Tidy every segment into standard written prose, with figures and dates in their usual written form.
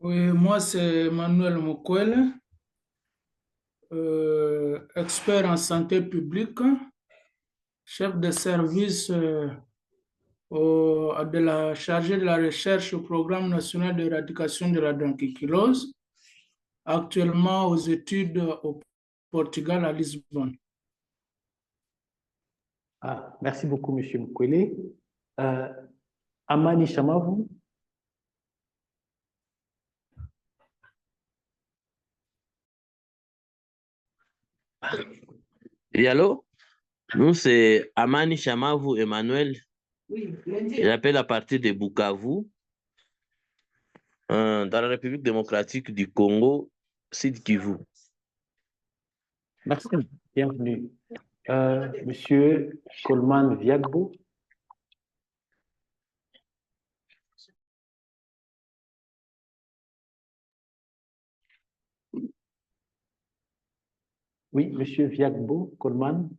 Oui, moi c'est Emmanuel Mokwele, expert en santé publique, chef de service de la chargé de la recherche au Programme national d'éradication de la drépanocytose, actuellement aux études au Portugal à Lisbonne. Ah, merci beaucoup, Monsieur Mkwele. Euh, Amani Chamavu. Et allô? Nous, c'est Amani Chamavu Emmanuel. J'appelle à partir de Bukavu, dans la République démocratique du Congo, Sud Kivu. Merci, bienvenue. Monsieur Coleman Viagbo. Oui, Monsieur Viagbo, Coleman.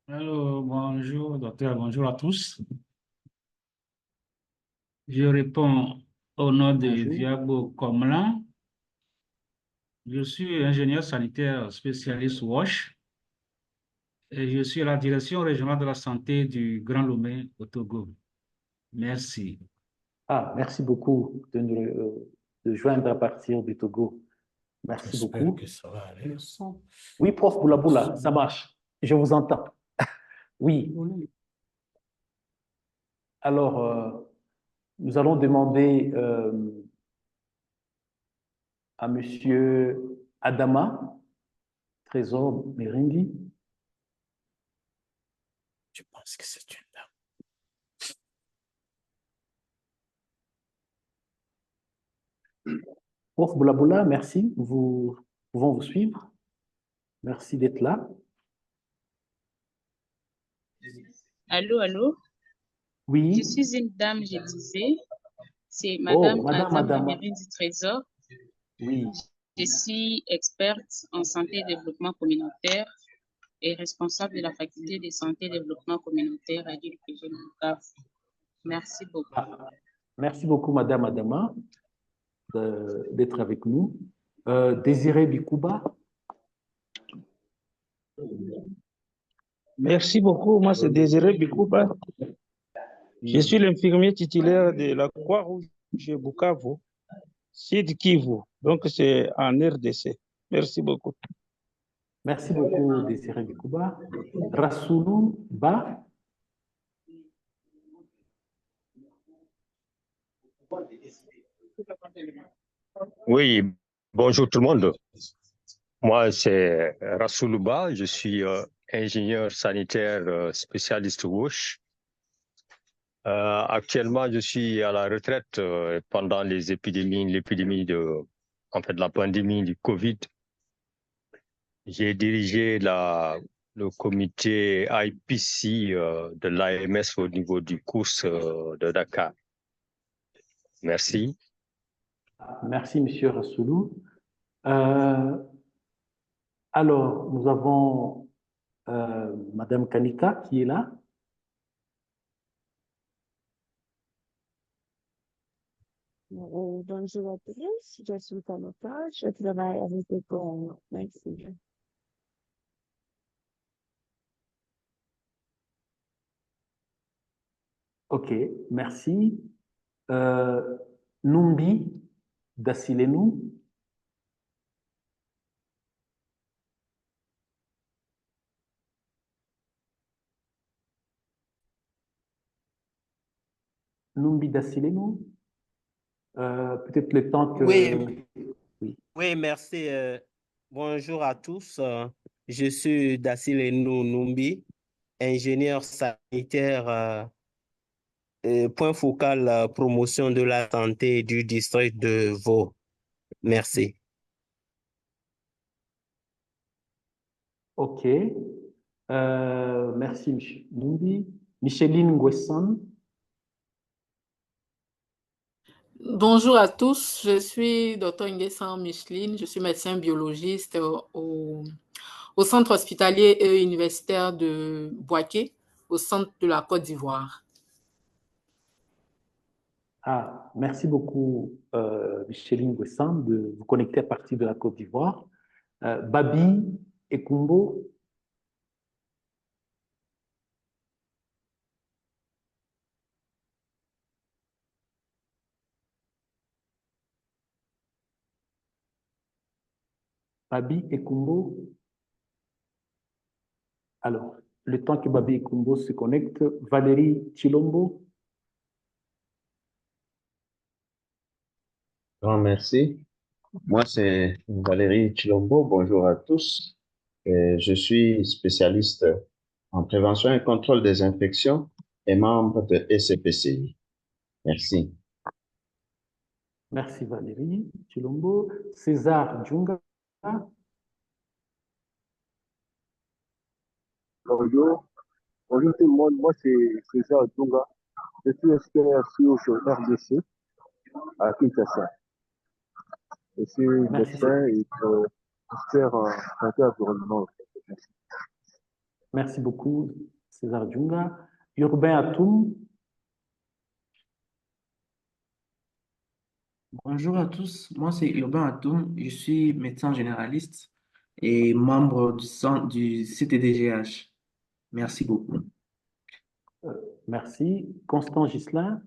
Allô, bonjour, docteur, bonjour à tous. Je réponds au nom de Bonjour. Viagbo Comelan. Je suis ingénieur sanitaire spécialiste WASH et je suis à la direction régionale de la santé du Grand Lomé au Togo. Merci. Ah, merci beaucoup de nous de joindre à partir du Togo. Merci beaucoup. Que ça va aller. Oui, prof Boulaboula, ça marche. Je vous entends. Oui. Alors, nous allons demander à Monsieur Adama, Trésor Merindi. Je pense que c'est une dame. Prof Boulaboula, merci. Nous pouvons vous suivre. Merci d'être là. Allô, allô? Oui. Je suis une dame, je disais. C'est Madame Oh, Madame Adama Adama. Merindi Trésor. Oui. Je suis experte en santé et développement communautaire et responsable de la faculté de santé et développement communautaire à l'UPG Bukavu. Merci beaucoup. Ah, merci beaucoup, Madame Adama, d'être avec nous. Désiré Bikouba. Merci beaucoup. Moi, c'est Désiré Bikouba. Je suis l'infirmier titulaire de la Croix-Rouge Bukavu, Sud Kivu. Donc, c'est en RDC. Merci beaucoup. Merci beaucoup, Désiré Bikouba. Rassoulou Ba. Oui, bonjour tout le monde. Moi, c'est Rassoulouba, je suis ingénieur sanitaire spécialiste WASH. Actuellement, je suis à la retraite pendant l'épidémie de la pandémie du Covid. J'ai dirigé le comité IPC de l'AMS au niveau du course de Dakar. Merci. Merci, Monsieur Rassoulou. Alors, nous avons Madame Kanika qui est là. Bonjour à tous, je suis Kanika, je travaille avec le Congo. Merci. Ok, merci. Numbi Dasilenu. Numbi Dasilenu. Peut-être le temps que... Oui, merci. Bonjour à tous. Je suis Dasilenu Numbi, ingénieur sanitaire, point focal promotion de la santé du district de Vaud. Merci. Ok. Merci, M. Numbi. Micheline Nguesson. Bonjour à tous, je suis Dr Nguessan Micheline, je suis médecin biologiste au centre hospitalier et universitaire de Boaké, au centre de la Côte d'Ivoire. Ah, merci beaucoup, Micheline Wessam, de vous connecter à partir de la Côte d'Ivoire. Babi Ekumbo. Babi Ekumbo. Alors, le temps que Babi Ekumbo se connecte, Valérie Chilombo. Grand merci. Moi, c'est Valérie Chilombo. Bonjour à tous. Je suis spécialiste en prévention et contrôle des infections et membre de SCPCI. Merci. Merci Valérie Chilombo. César Djunga. Bonjour. Bonjour tout le monde. Moi, c'est César Djunga. Je suis expert sur RDC à Kinshasa. Je suis médecin et expert en santé environnement. Merci. Merci beaucoup, César Djunga. Urbain Atoum. Bonjour à tous, moi c'est Urbain Atoum, je suis médecin généraliste et membre du CTDGH. Merci beaucoup. Merci. Constant Ghislain.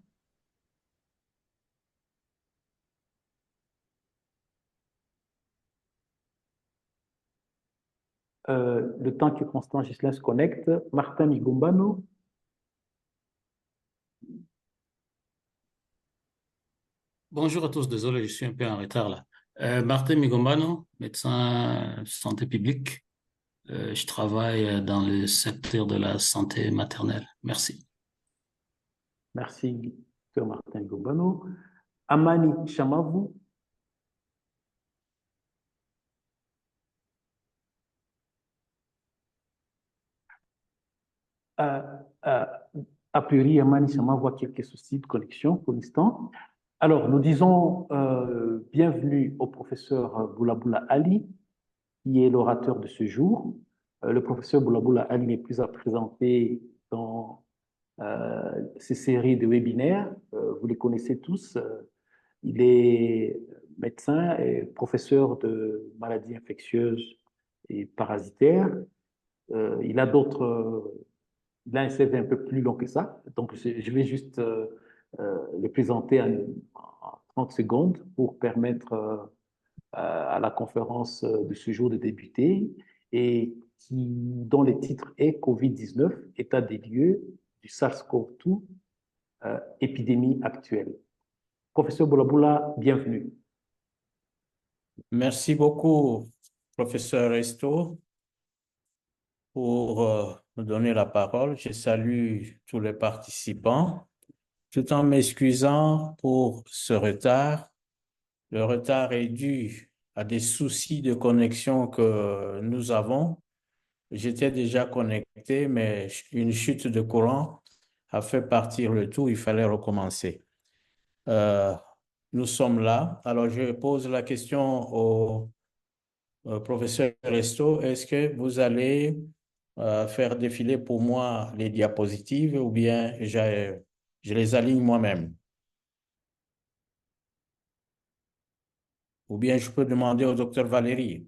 Le temps que Constant Ghislain se connecte, Martin Migombano. Bonjour à tous, désolé, je suis un peu en retard là. Martin Migombano, médecin santé publique. Je travaille dans le secteur de la santé maternelle. Merci. Merci, Dr Martin Migombano. Amani Chamavu. A priori, Amani Chamavu a quelques soucis de connexion pour l'instant. Alors, nous disons bienvenue au professeur Boulaboula Ali, qui est l'orateur de ce jour. Le professeur Boulaboula Ali n'est plus à présenter dans ces séries de webinaires. Vous les connaissez tous. Il est médecin et professeur de maladies infectieuses et parasitaires. Il a un CV un peu plus long que ça. Donc, je vais juste le présenter en 30 secondes pour permettre à la conférence de ce jour de débuter et dont le titre est COVID-19, état des lieux du SARS-CoV-2, épidémie actuelle. Professeur Boulaboula, bienvenue. Merci beaucoup, professeur Resto, pour me donner la parole. Je salue tous les participants, tout en m'excusant pour ce retard. Le retard est dû à des soucis de connexion que nous avons. J'étais déjà connecté, mais une chute de courant a fait partir le tout. Il fallait recommencer. Nous sommes là. Alors, je pose la question au professeur Resto. Est-ce que vous allez faire défiler pour moi les diapositives ou bien je les aligne moi-même? Ou bien je peux demander au docteur Valérie.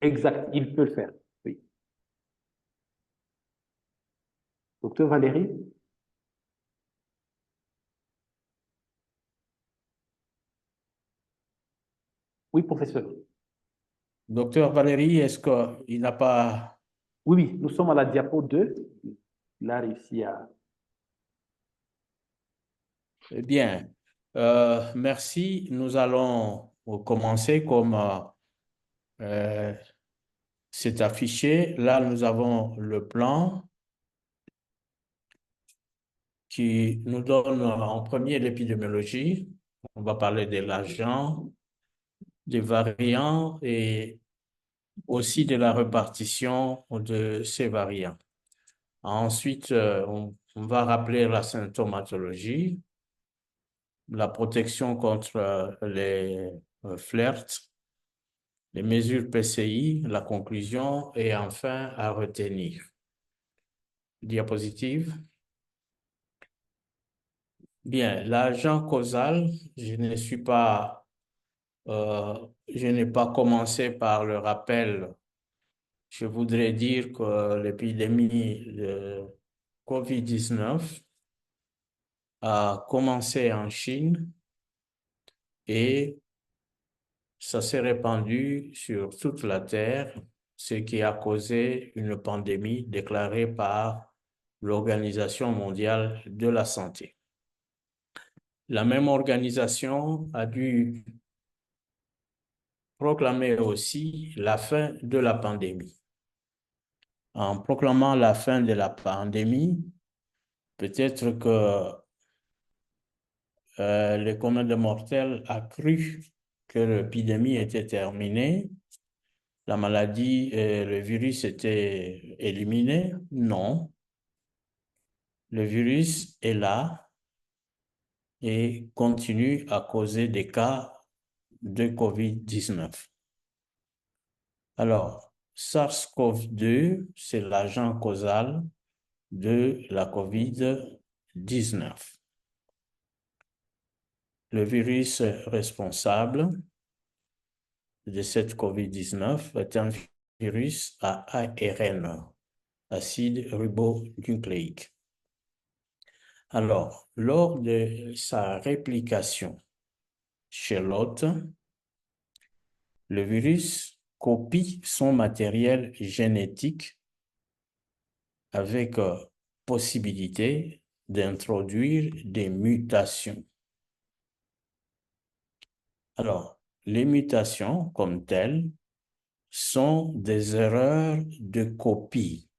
Exact, il peut le faire, oui. Docteur Valérie? Oui, professeur. Docteur Valérie, est-ce qu'il n'a pas... Oui, nous sommes à la diapo 2. Il a réussi à... Eh bien, merci. Nous allons commencer comme c'est affiché. Là, nous avons le plan qui nous donne en premier l'épidémiologie. On va parler de l'agent, des variants et aussi de la répartition de ces variants. Ensuite, on va rappeler la symptomatologie, la protection contre les flirts, les mesures PCI, la conclusion et enfin à retenir. Diapositive. Bien, l'agent causal, je n'ai pas commencé par le rappel. Je voudrais dire que l'épidémie de COVID-19 a commencé en Chine et ça s'est répandu sur toute la Terre, ce qui a causé une pandémie déclarée par l'Organisation mondiale de la santé. La même organisation a dû proclamer aussi la fin de la pandémie. En proclamant la fin de la pandémie, peut-être que le commun des mortels a cru que l'épidémie était terminée, la maladie, le virus était éliminé. Non. Le virus est là et continue à causer des cas de COVID-19. Alors, SARS-CoV-2, c'est l'agent causal de la COVID-19. Le virus responsable de cette COVID-19 est un virus à ARN, acide ribonucléique. Alors, lors de sa réplication chez l'hôte, le virus copie son matériel génétique avec possibilité d'introduire des mutations. Alors, les mutations comme telles sont des erreurs de copie.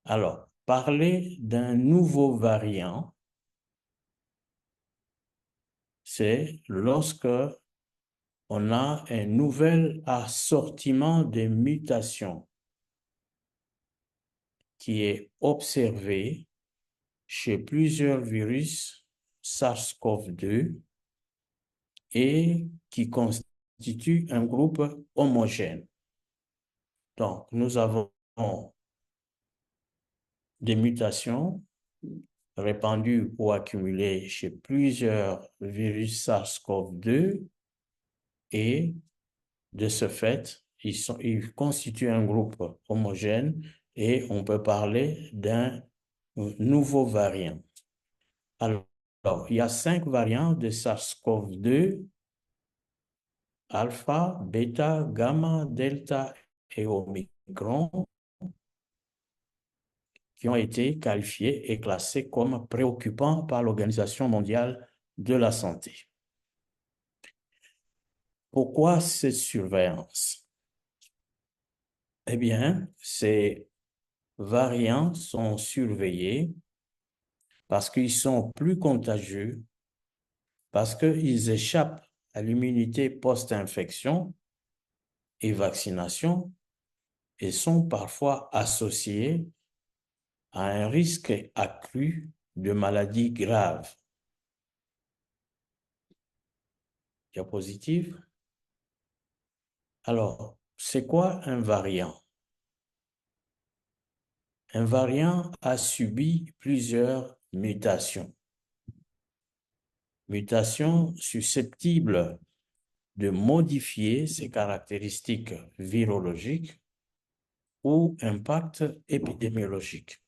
Alors, parler d'un nouveau variant, c'est lorsque on a un nouvel assortiment de mutations qui est observé chez plusieurs virus SARS-CoV-2 et qui constitue un groupe homogène. Donc, nous avons des mutations répandues ou accumulées chez plusieurs virus SARS-CoV-2 et de ce fait, ils constituent un groupe homogène et on peut parler d'un nouveau variant. Alors, il y a 5 variants de SARS-CoV-2, alpha, bêta, gamma, delta et omicron, qui ont été qualifiés et classés comme préoccupants par l'Organisation mondiale de la santé. Pourquoi cette surveillance? Eh bien, ces variants sont surveillés parce qu'ils sont plus contagieux, parce qu'ils échappent à l'immunité post-infection et vaccination et sont parfois associés à un risque accru de maladies graves. Diapositive. Alors, c'est quoi un variant? Un variant a subi plusieurs mutations. Mutations susceptibles de modifier ses caractéristiques virologiques ou impact épidémiologique.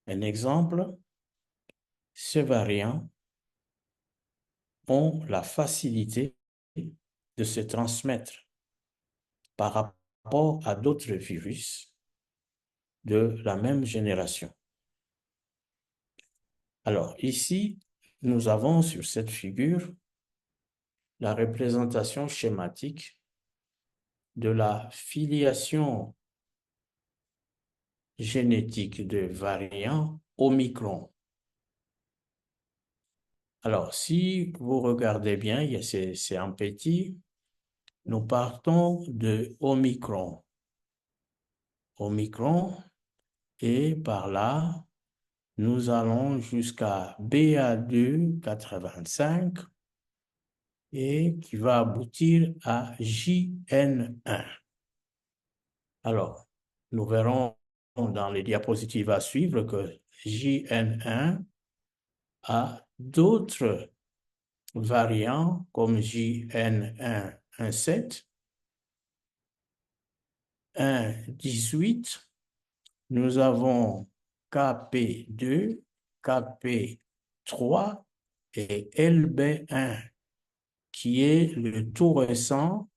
Un exemple, ces variants ont la facilité de se transmettre par rapport à d'autres virus de la même génération. Alors ici, nous avons sur cette figure la représentation schématique de la filiation génétique de variants Omicron. Alors, si vous regardez bien, c'est en petit, nous partons de Omicron. Omicron, et par là, nous allons jusqu'à BA2.85 et qui va aboutir à JN1. Alors, nous verrons dans les diapositives à suivre que JN1 à d'autres variants comme JN1, 1.7, 1.18, nous avons KP2, KP3 et LB1, qui est le tout récent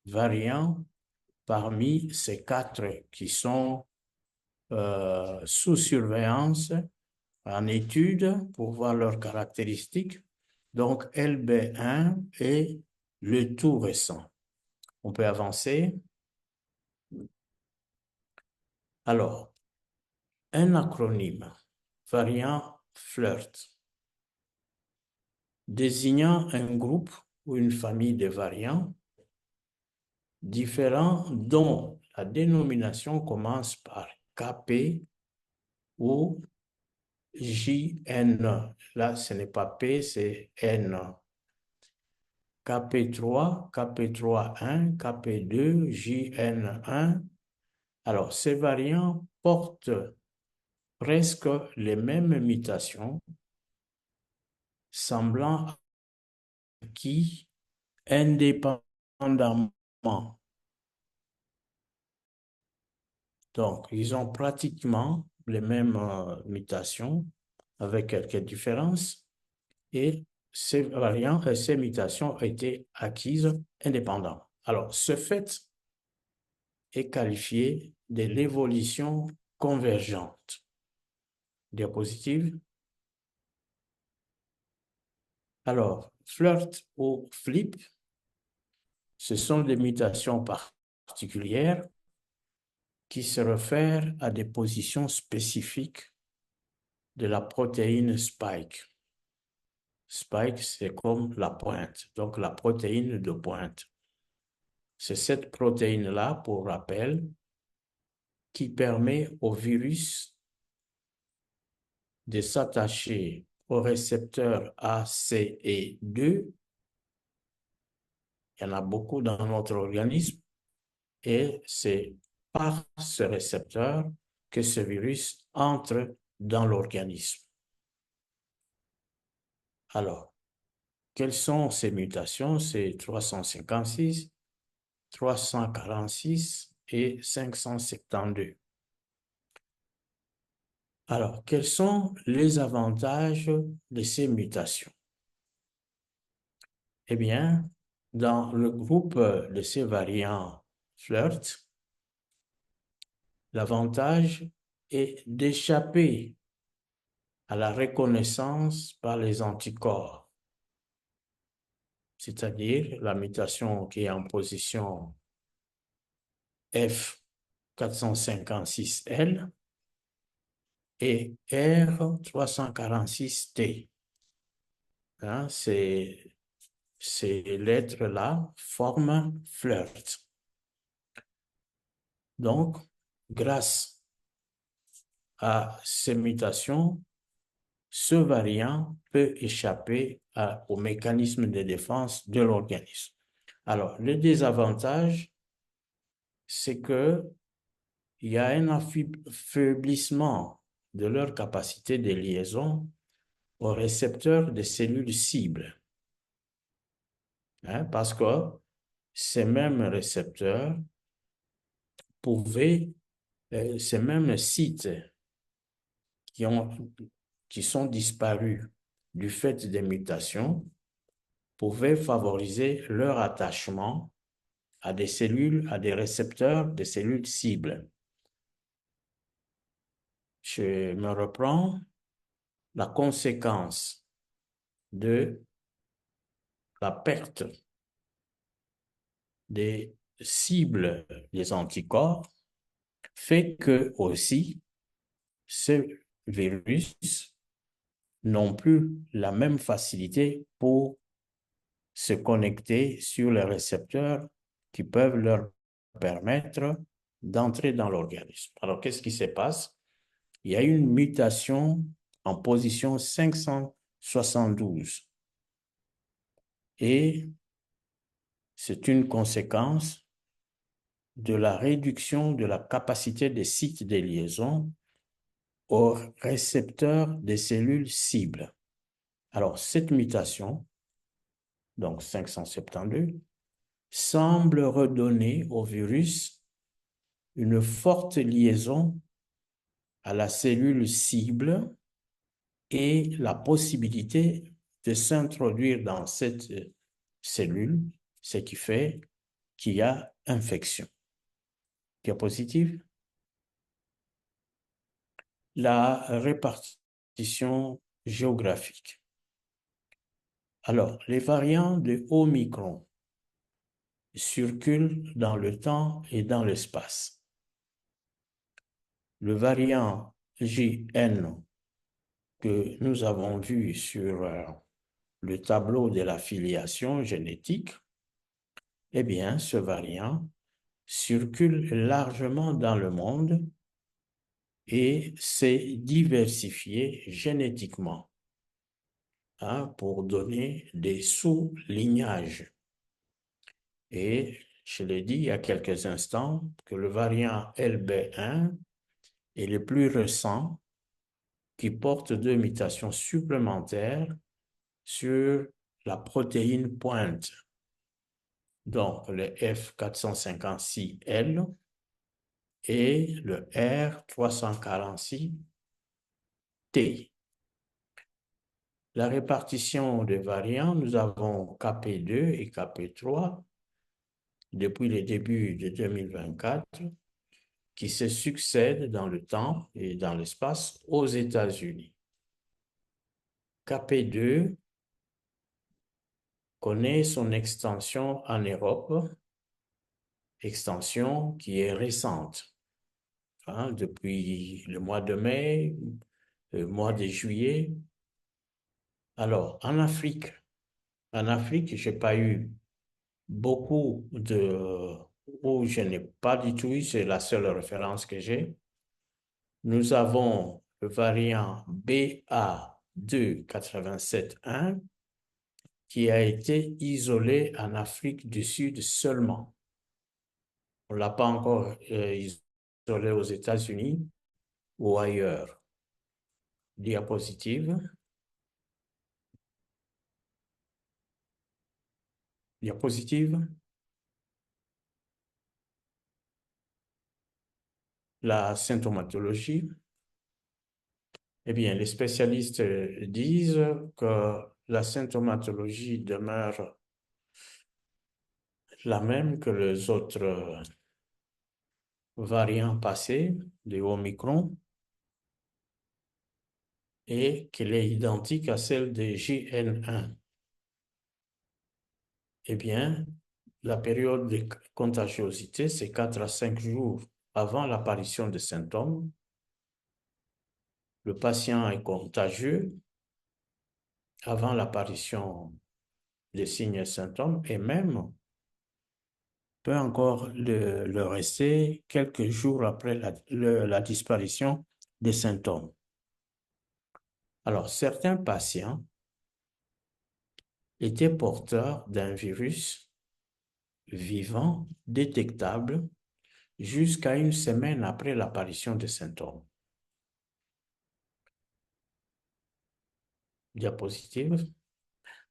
variant parmi ces 4 qui sont sous surveillance en étude pour voir leurs caractéristiques. Donc, LB1 est le tout récent. On peut avancer. Alors, un acronyme, variant FLIRT, désignant un groupe ou une famille de variants différents dont la dénomination commence par KP ou JN. Là, ce n'est pas P, c'est N. KP3, KP3.1, KP2, JN1. Alors, ces variants portent presque les mêmes mutations, semblant acquis indépendamment. Donc, ils ont pratiquement les mêmes mutations avec quelques différences et ces variants et ces mutations ont été acquises indépendamment. Alors, ce fait est qualifié de l'évolution convergente. Diapositive. Alors, FLIRT ou FLIP, ce sont des mutations particulières qui se réfèrent à des positions spécifiques de la protéine spike. Spike, c'est comme la pointe, donc la protéine de pointe. C'est cette protéine-là, pour rappel, qui permet au virus de s'attacher au récepteur ACE2. Il y en a beaucoup dans notre organisme et c'est par ce récepteur que ce virus entre dans l'organisme. Alors, quelles sont ces mutations? C'est 356, 346 et 572. Alors, quels sont les avantages de ces mutations? Eh bien, dans le groupe de ces variants FLIRT, l'avantage est d'échapper à la reconnaissance par les anticorps, c'est-à-dire la mutation qui est en position F456L et R346T. Hein, ces lettres-là forment FLIRT. Donc, grâce à ces mutations, ce variant peut échapper au mécanisme de défense de l'organisme. Alors, le désavantage, c'est qu'il y a un affaiblissement de leur capacité de liaison aux récepteurs des cellules cibles. Hein, parce que ces mêmes récepteurs pouvaient, ces mêmes sites qui sont disparus du fait des mutations pouvaient favoriser leur attachement à des cellules, à des récepteurs des cellules cibles. Je me reprends. La conséquence de la perte des cibles des anticorps fait que aussi ces virus n'ont plus la même facilité pour se connecter sur les récepteurs qui peuvent leur permettre d'entrer dans l'organisme. Alors, qu'est-ce qui se passe? Il y a une mutation en position 572 et c'est une conséquence de la réduction de la capacité des sites de liaison au récepteur des cellules cibles. Alors, cette mutation, donc 572, semble redonner au virus une forte liaison à la cellule cible et la possibilité de s'introduire dans cette cellule, ce qui fait qu'il y a infection. Diapositive. La répartition géographique. Alors, les variants de Omicron circulent dans le temps et dans l'espace. Le variant JN que nous avons vu sur le tableau de la filiation génétique, eh bien, ce variant circule largement dans le monde et s'est diversifié génétiquement pour donner des sous-lignages. Et je l'ai dit il y a quelques instants que le variant LB1 est le plus récent qui porte 2 mutations supplémentaires sur la protéine pointe. Donc, le F456L et le R346T. La répartition des variants, nous avons KP2 et KP3 depuis le début de 2024 qui se succèdent dans le temps et dans l'espace aux États-Unis. KP2 connaît son extension en Europe, extension qui est récente, depuis le mois de mai, le mois de juillet. Alors, en Afrique, je n'ai pas eu beaucoup où je n'ai pas du tout eu, c'est la seule référence que j'ai. Nous avons le variant BA287.1 qui a été isolé en Afrique du Sud seulement. On ne l'a pas encore isolé aux États-Unis ou ailleurs. Diapositive. Diapositive. La symptomatologie. Eh bien, les spécialistes disent que la symptomatologie demeure la même que les autres variants passés de Omicron et qu'elle est identique à celle de JN1. Eh bien, la période de contagiosité, c'est 4 à 5 jours avant l'apparition des symptômes. Le patient est contagieux avant l'apparition des signes et symptômes et même peut encore le rester quelques jours après la disparition des symptômes. Alors, certains patients étaient porteurs d'un virus vivant détectable jusqu'à 1 semaine après l'apparition des symptômes. Diapositive.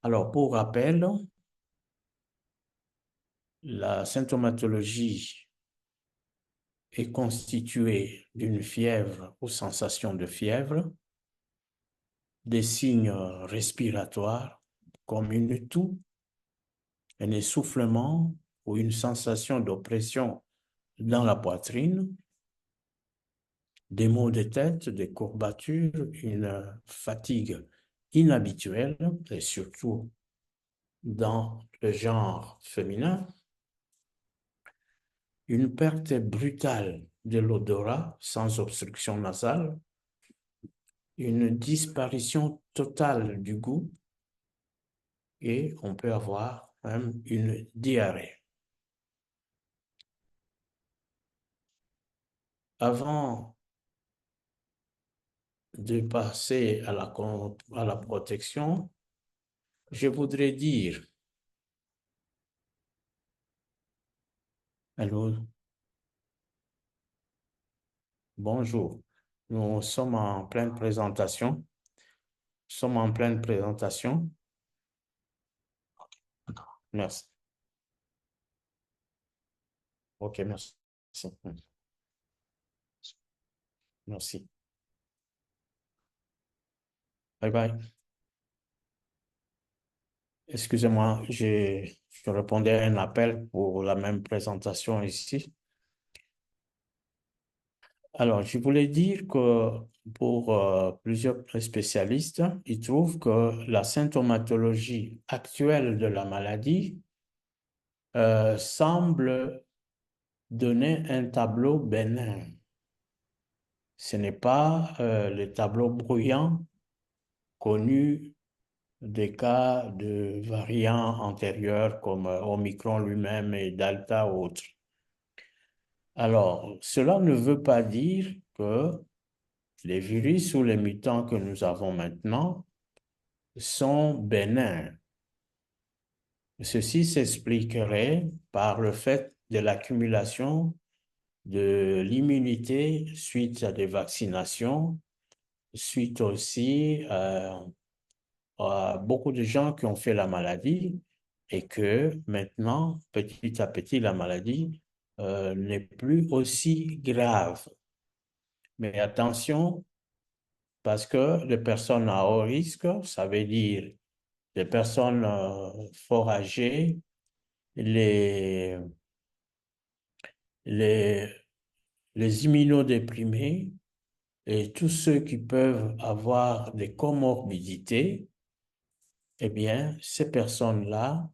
Alors, pour rappel, la symptomatologie est constituée d'une fièvre ou sensation de fièvre, des signes respiratoires comme une toux, un essoufflement ou une sensation d'oppression dans la poitrine, des maux de tête, des courbatures, une fatigue inhabituelle, et surtout dans le genre féminin, une perte brutale de l'odorat sans obstruction nasale, une disparition totale du goût et on peut avoir même une diarrhée. Avant de passer à la protection, je voudrais dire, allô, bonjour, Nous sommes en pleine présentation. Nous sommes en pleine présentation. Merci. OK, merci. Merci. Bye bye. Excusez-moi, je répondais à un appel pour la même présentation ici. Alors, je voulais dire que pour plusieurs spécialistes, ils trouvent que la symptomatologie actuelle de la maladie semble donner un tableau bénin. Ce n'est pas le tableau bruyant connu des cas de variants antérieurs comme Omicron lui-même et Delta ou autres. Alors, cela ne veut pas dire que les virus ou les mutants que nous avons maintenant sont bénins. Ceci s'expliquerait par le fait de l'accumulation de l'immunité suite à des vaccinations, suite aussi à beaucoup de gens qui ont fait la maladie et que maintenant, petit à petit, la maladie n'est plus aussi grave. Mais attention, parce que les personnes à haut risque, ça veut dire les personnes fort âgées, les immunodéprimés et tous ceux qui peuvent avoir des comorbidités, eh bien, ces personnes-là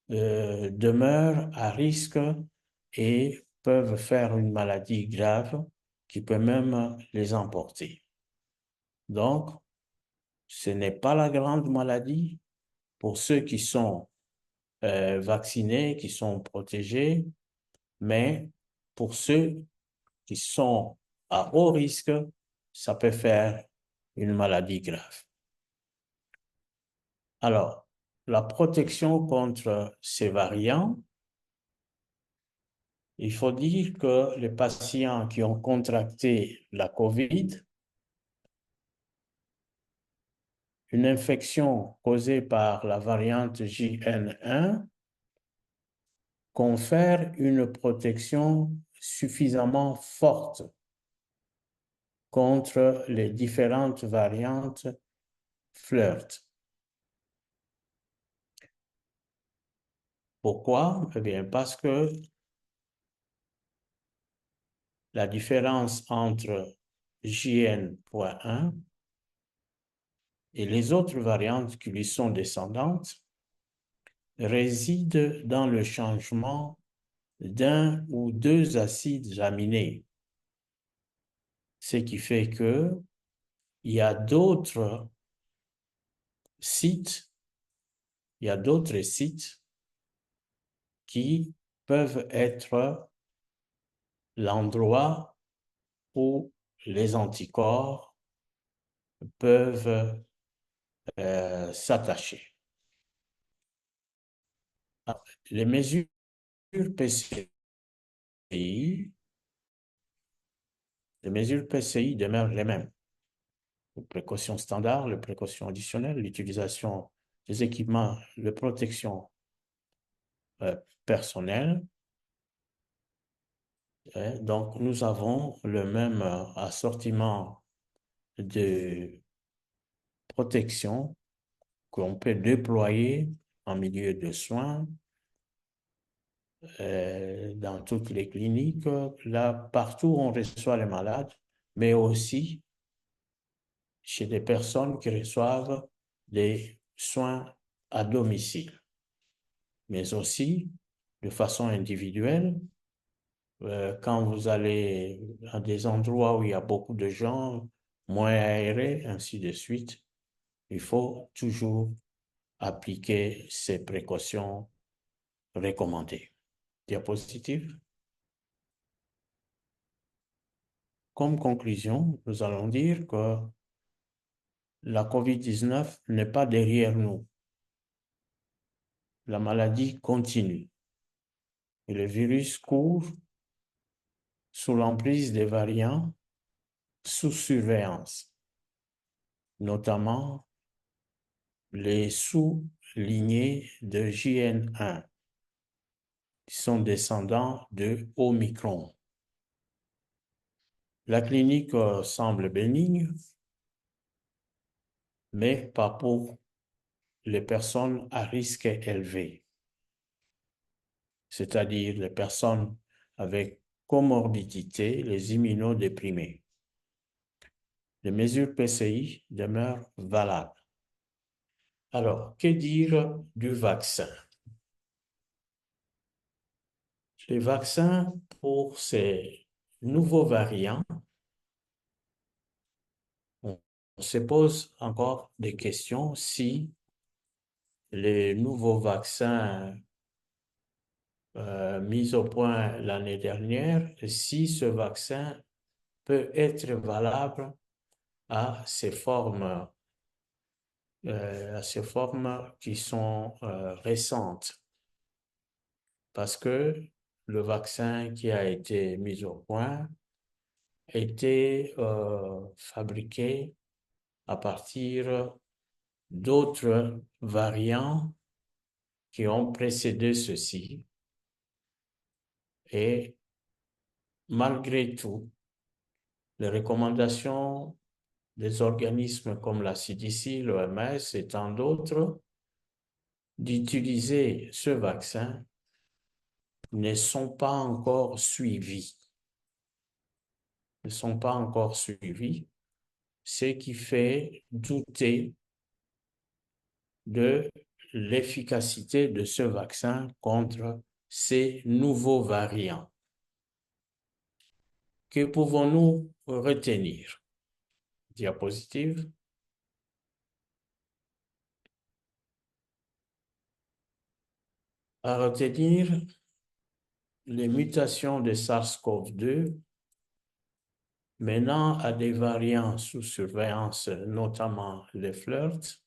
demeurent à risque et peuvent faire une maladie grave qui peut même les emporter. Donc, ce n'est pas la grande maladie pour ceux qui sont vaccinés, qui sont protégés, mais pour ceux qui sont à haut risque, ça peut faire une maladie grave. Alors, la protection contre ces variants, il faut dire que les patients qui ont contracté la COVID, une infection causée par la variante JN1, confère une protection suffisamment forte contre les différentes variantes flirt. Pourquoi? Eh bien, parce que la différence entre JN.1 et les autres variantes qui lui sont descendantes réside dans le changement d'un ou deux acides aminés. Ce qui fait que il y a d'autres sites qui peuvent être l'endroit où les anticorps peuvent s'attacher. Les mesures PCI demeurent les mêmes. Les précautions standards, les précautions additionnelles, l'utilisation des équipements de protection personnelle. Donc, nous avons le même assortiment de protection qu'on peut déployer en milieu de soins, dans toutes les cliniques, là, partout où on reçoit les malades, mais aussi chez des personnes qui reçoivent des soins à domicile, mais aussi de façon individuelle. Quand vous allez à des endroits où il y a beaucoup de gens, moins aérés, ainsi de suite, il faut toujours appliquer ces précautions recommandées. Diapositive. Comme conclusion, nous allons dire que la COVID-19 n'est pas derrière nous. La maladie continue et le virus court sous l'emprise des variants sous surveillance, notamment les sous-lignées de JN1, qui sont descendants de Omicron. La clinique semble bénigne, mais pas pour les personnes à risque élevé, c'est-à-dire les personnes avec comorbidité, les immunodéprimés. Les mesures PCI demeurent valables. Alors, que dire du vaccin? Les vaccins pour ces nouveaux variants, on se pose encore des questions si les nouveaux vaccins mis au point l'année dernière, si ce vaccin peut être valable à ces formes qui sont récentes. Parce que le vaccin qui a été mis au point était fabriqué à partir d'autres variants qui ont précédé ceci. Et malgré tout, les recommandations des organismes comme la CDC, l'OMS et tant d'autres d'utiliser ce vaccin ne sont pas encore suivis. Ce qui fait douter de l'efficacité de ce vaccin contre ces nouveaux variants. Que pouvons-nous retenir? Diapositive. À retenir les mutations de SARS-CoV-2 menant à des variants sous surveillance, notamment les flirts,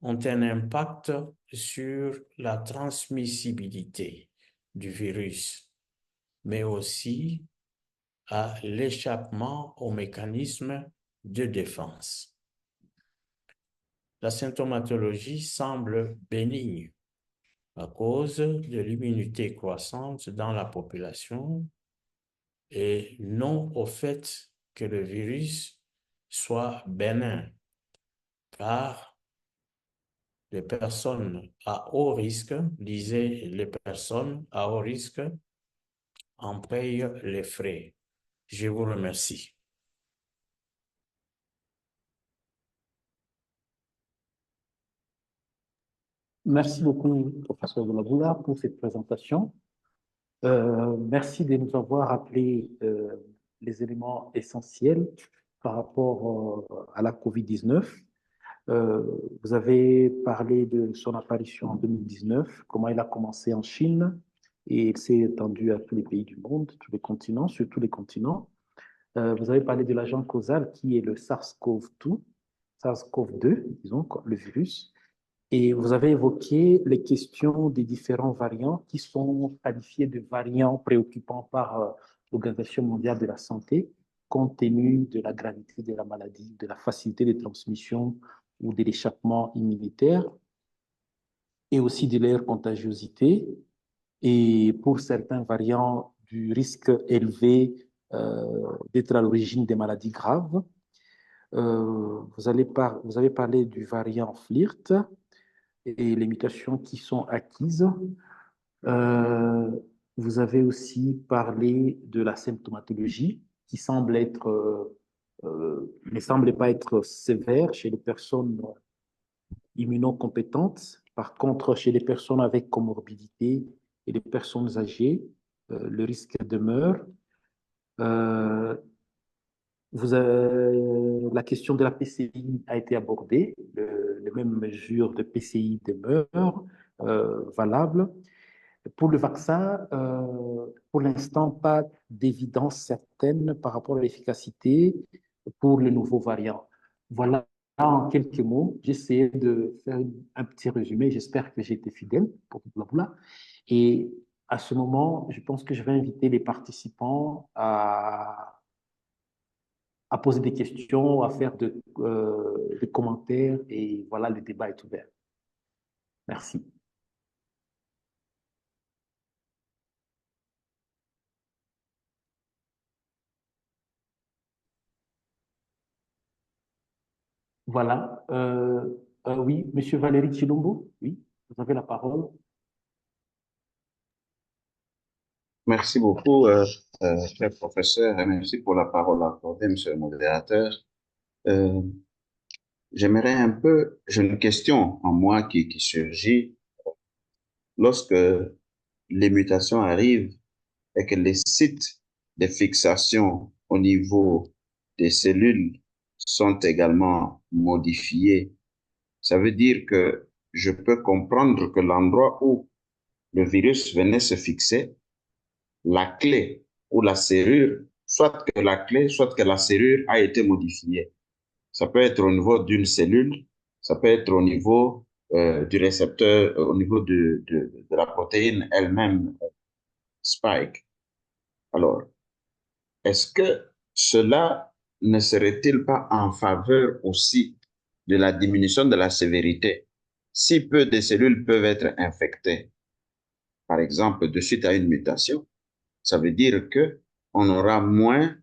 ont un impact sur la transmissibilité du virus, mais aussi à l'échappement aux mécanismes de défense. La symptomatologie semble bénigne à cause de l'immunité croissante dans la population et non au fait que le virus soit bénin, car les personnes à haut risque, lisez les personnes à haut risque, en payent les frais. Je vous remercie. Merci beaucoup, professeur Boulaboula, pour cette présentation. Merci de nous avoir rappelé les éléments essentiels par rapport à la COVID-19. Vous avez parlé de son apparition en 2019, comment elle a commencé en Chine et elle s'est étendue à tous les pays du monde, tous les continents, sur tous les continents. Vous avez parlé de l'agent causal qui est le SARS-CoV-2, disons, le virus. Et vous avez évoqué les questions des différents variants qui sont qualifiés de variants préoccupants par l'Organisation mondiale de la santé, compte tenu de la gravité de la maladie, de la facilité de transmission ou de l'échappement immunitaire, et aussi de leur contagiosité, et pour certains variants du risque élevé d'être à l'origine des maladies graves. Vous avez parlé du variant FLIRT, et les mutations qui sont acquises. Vous avez aussi parlé de la symptomatologie qui semble ne semble pas être sévère chez les personnes immunocompétentes. Par contre, chez les personnes avec comorbidité et les personnes âgées, le risque demeure. La question de la PCI a été abordée. Les mêmes mesures de PCI demeurent valables. Pour le vaccin, pour l'instant, pas d'évidence certaine par rapport à l'efficacité pour les nouveaux variants. Voilà en quelques mots. J'ai essayé de faire un petit résumé. J'espère que j'ai été fidèle pour Boulaboula. Et à ce moment, je pense que je vais inviter les participants à à poser des questions, à faire des commentaires, et voilà, le débat est ouvert. Merci. Voilà. Oui, Monsieur Valérie Chilombo, oui, vous avez la parole. Merci beaucoup, cher professeur, et merci pour la parole accordée, monsieur le modérateur. J'aimerais un peu, j'ai une question en moi qui surgit. Lorsque les mutations arrivent et que les sites de fixation au niveau des cellules sont également modifiés, ça veut dire que je peux comprendre que l'endroit où le virus venait se fixer, la clé ou la serrure, soit que la clé, soit que la serrure a été modifiée. Ça peut être au niveau d'une cellule, ça peut être au niveau du récepteur, au niveau de la protéine elle-même, spike. Alors, est-ce que cela ne serait-il pas en faveur aussi de la diminution de la sévérité? Si peu de cellules peuvent être infectées, par exemple, de suite à une mutation, ça veut dire que on aura moins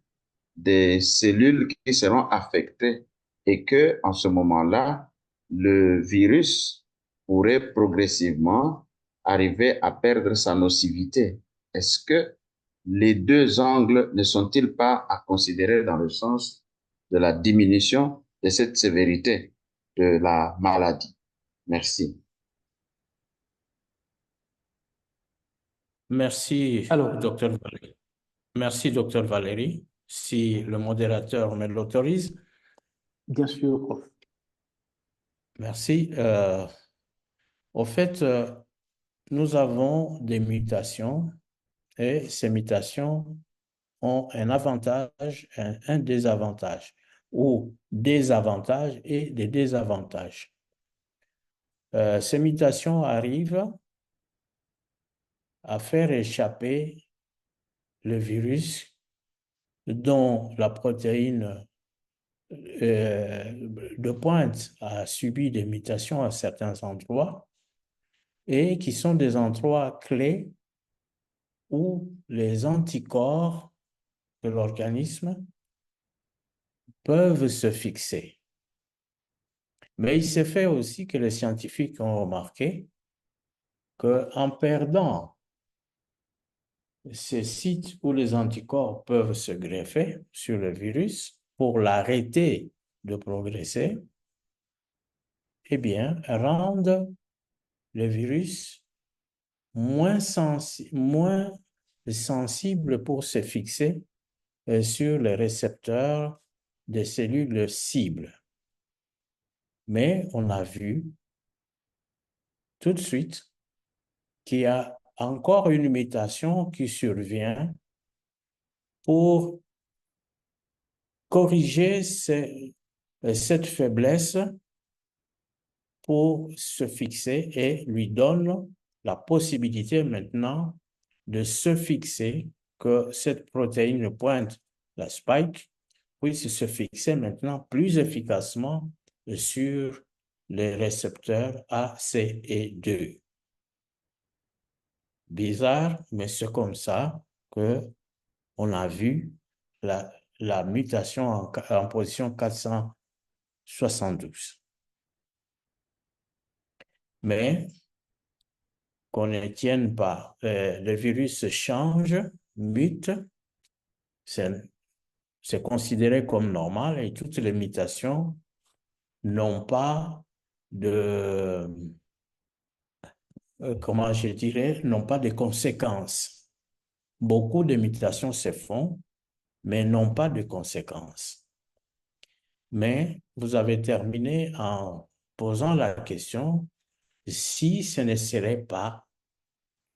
de cellules qui seront affectées et que, en ce moment-là, le virus pourrait progressivement arriver à perdre sa nocivité. Est-ce que les deux angles ne sont-ils pas à considérer dans le sens de la diminution de cette sévérité de la maladie? Merci. Merci, Alors, docteur Valéry. Merci, docteur Valéry. Si le modérateur me l'autorise. Bien sûr, prof. Merci. Au fait, nous avons des mutations et ces mutations ont un avantage et un désavantage, ou des avantages et des désavantages. Ces mutations arrivent à faire échapper le virus dont la protéine de pointe a subi des mutations à certains endroits et qui sont des endroits clés où les anticorps de l'organisme peuvent se fixer. Mais il s'est fait aussi que les scientifiques ont remarqué qu'en perdant ces sites où les anticorps peuvent se greffer sur le virus pour l'arrêter de progresser, eh bien, rendent le virus moins sensible pour se fixer sur les récepteurs des cellules cibles. Mais on a vu tout de suite qu'il y a encore une mutation qui survient pour corriger cette faiblesse pour se fixer et lui donne la possibilité maintenant de se fixer, que cette protéine pointe, la spike, puisse se fixer maintenant plus efficacement sur les récepteurs A, C et 2. Bizarre, mais c'est comme ça qu'on a vu la mutation en position 472. Mais qu'on ne tienne pas, le virus change, mute, c'est considéré comme normal et toutes les mutations n'ont pas de, comment je dirais, n'ont pas de conséquences. Beaucoup de mutations se font, mais n'ont pas de conséquences. Mais vous avez terminé en posant la question si ce ne serait pas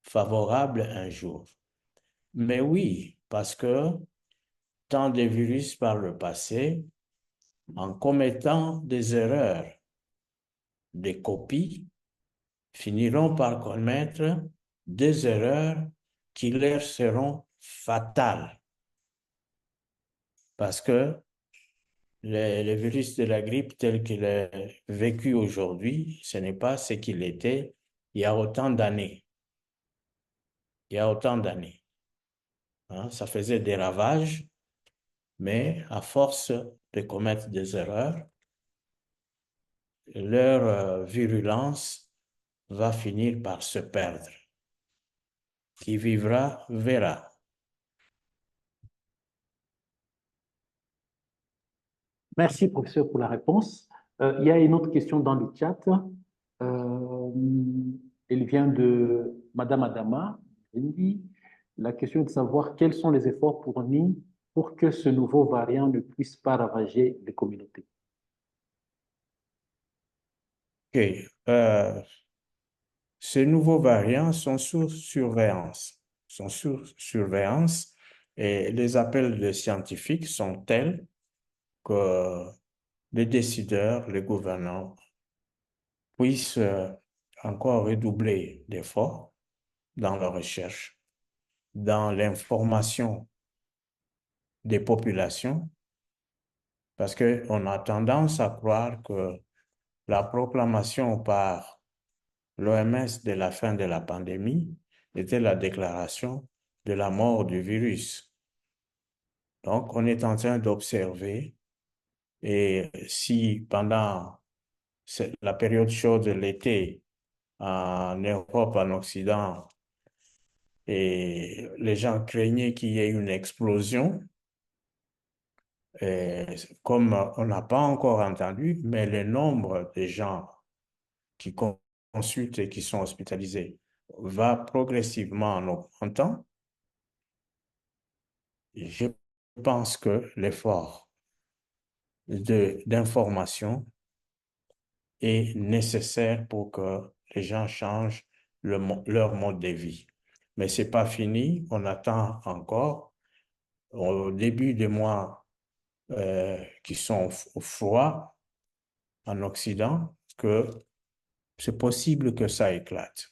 favorable un jour. Mais oui, parce que tant de virus par le passé, en commettant des erreurs de copie, finiront par commettre des erreurs qui leur seront fatales. Parce que le virus de la grippe tel qu'il est vécu aujourd'hui, ce n'est pas ce qu'il était il y a autant d'années. Il y a autant d'années. Hein, ça faisait des ravages, mais à force de commettre des erreurs, leur virulence va finir par se perdre. Qui vivra, verra. Merci, professeur, pour la réponse. Il y a une autre question dans le chat. Euh, elle vient de Madame Adama. Elle dit, la question est de savoir quels sont les efforts fournis pour que ce nouveau variant ne puisse pas ravager les communautés. OK. Ces nouveaux variants sont sous surveillance. Et les appels des scientifiques sont tels que les décideurs, les gouvernants puissent encore redoubler d'efforts dans la recherche, dans l'information des populations, parce qu'on a tendance à croire que la proclamation par l'OMS de la fin de la pandémie était la déclaration de la mort du virus. Donc, on est en train d'observer, et si pendant la période chaude de l'été, en Europe, en Occident, et les gens craignaient qu'il y ait une explosion, et comme on n'a pas encore entendu, mais le nombre de gens qui consultent et qui sont hospitalisés va progressivement en augmentant. Je pense que l'effort d'information est nécessaire pour que les gens changent leur mode de vie. Mais ce n'est pas fini, on attend encore. Au début des mois qui sont froids en Occident, que c'est possible que ça éclate.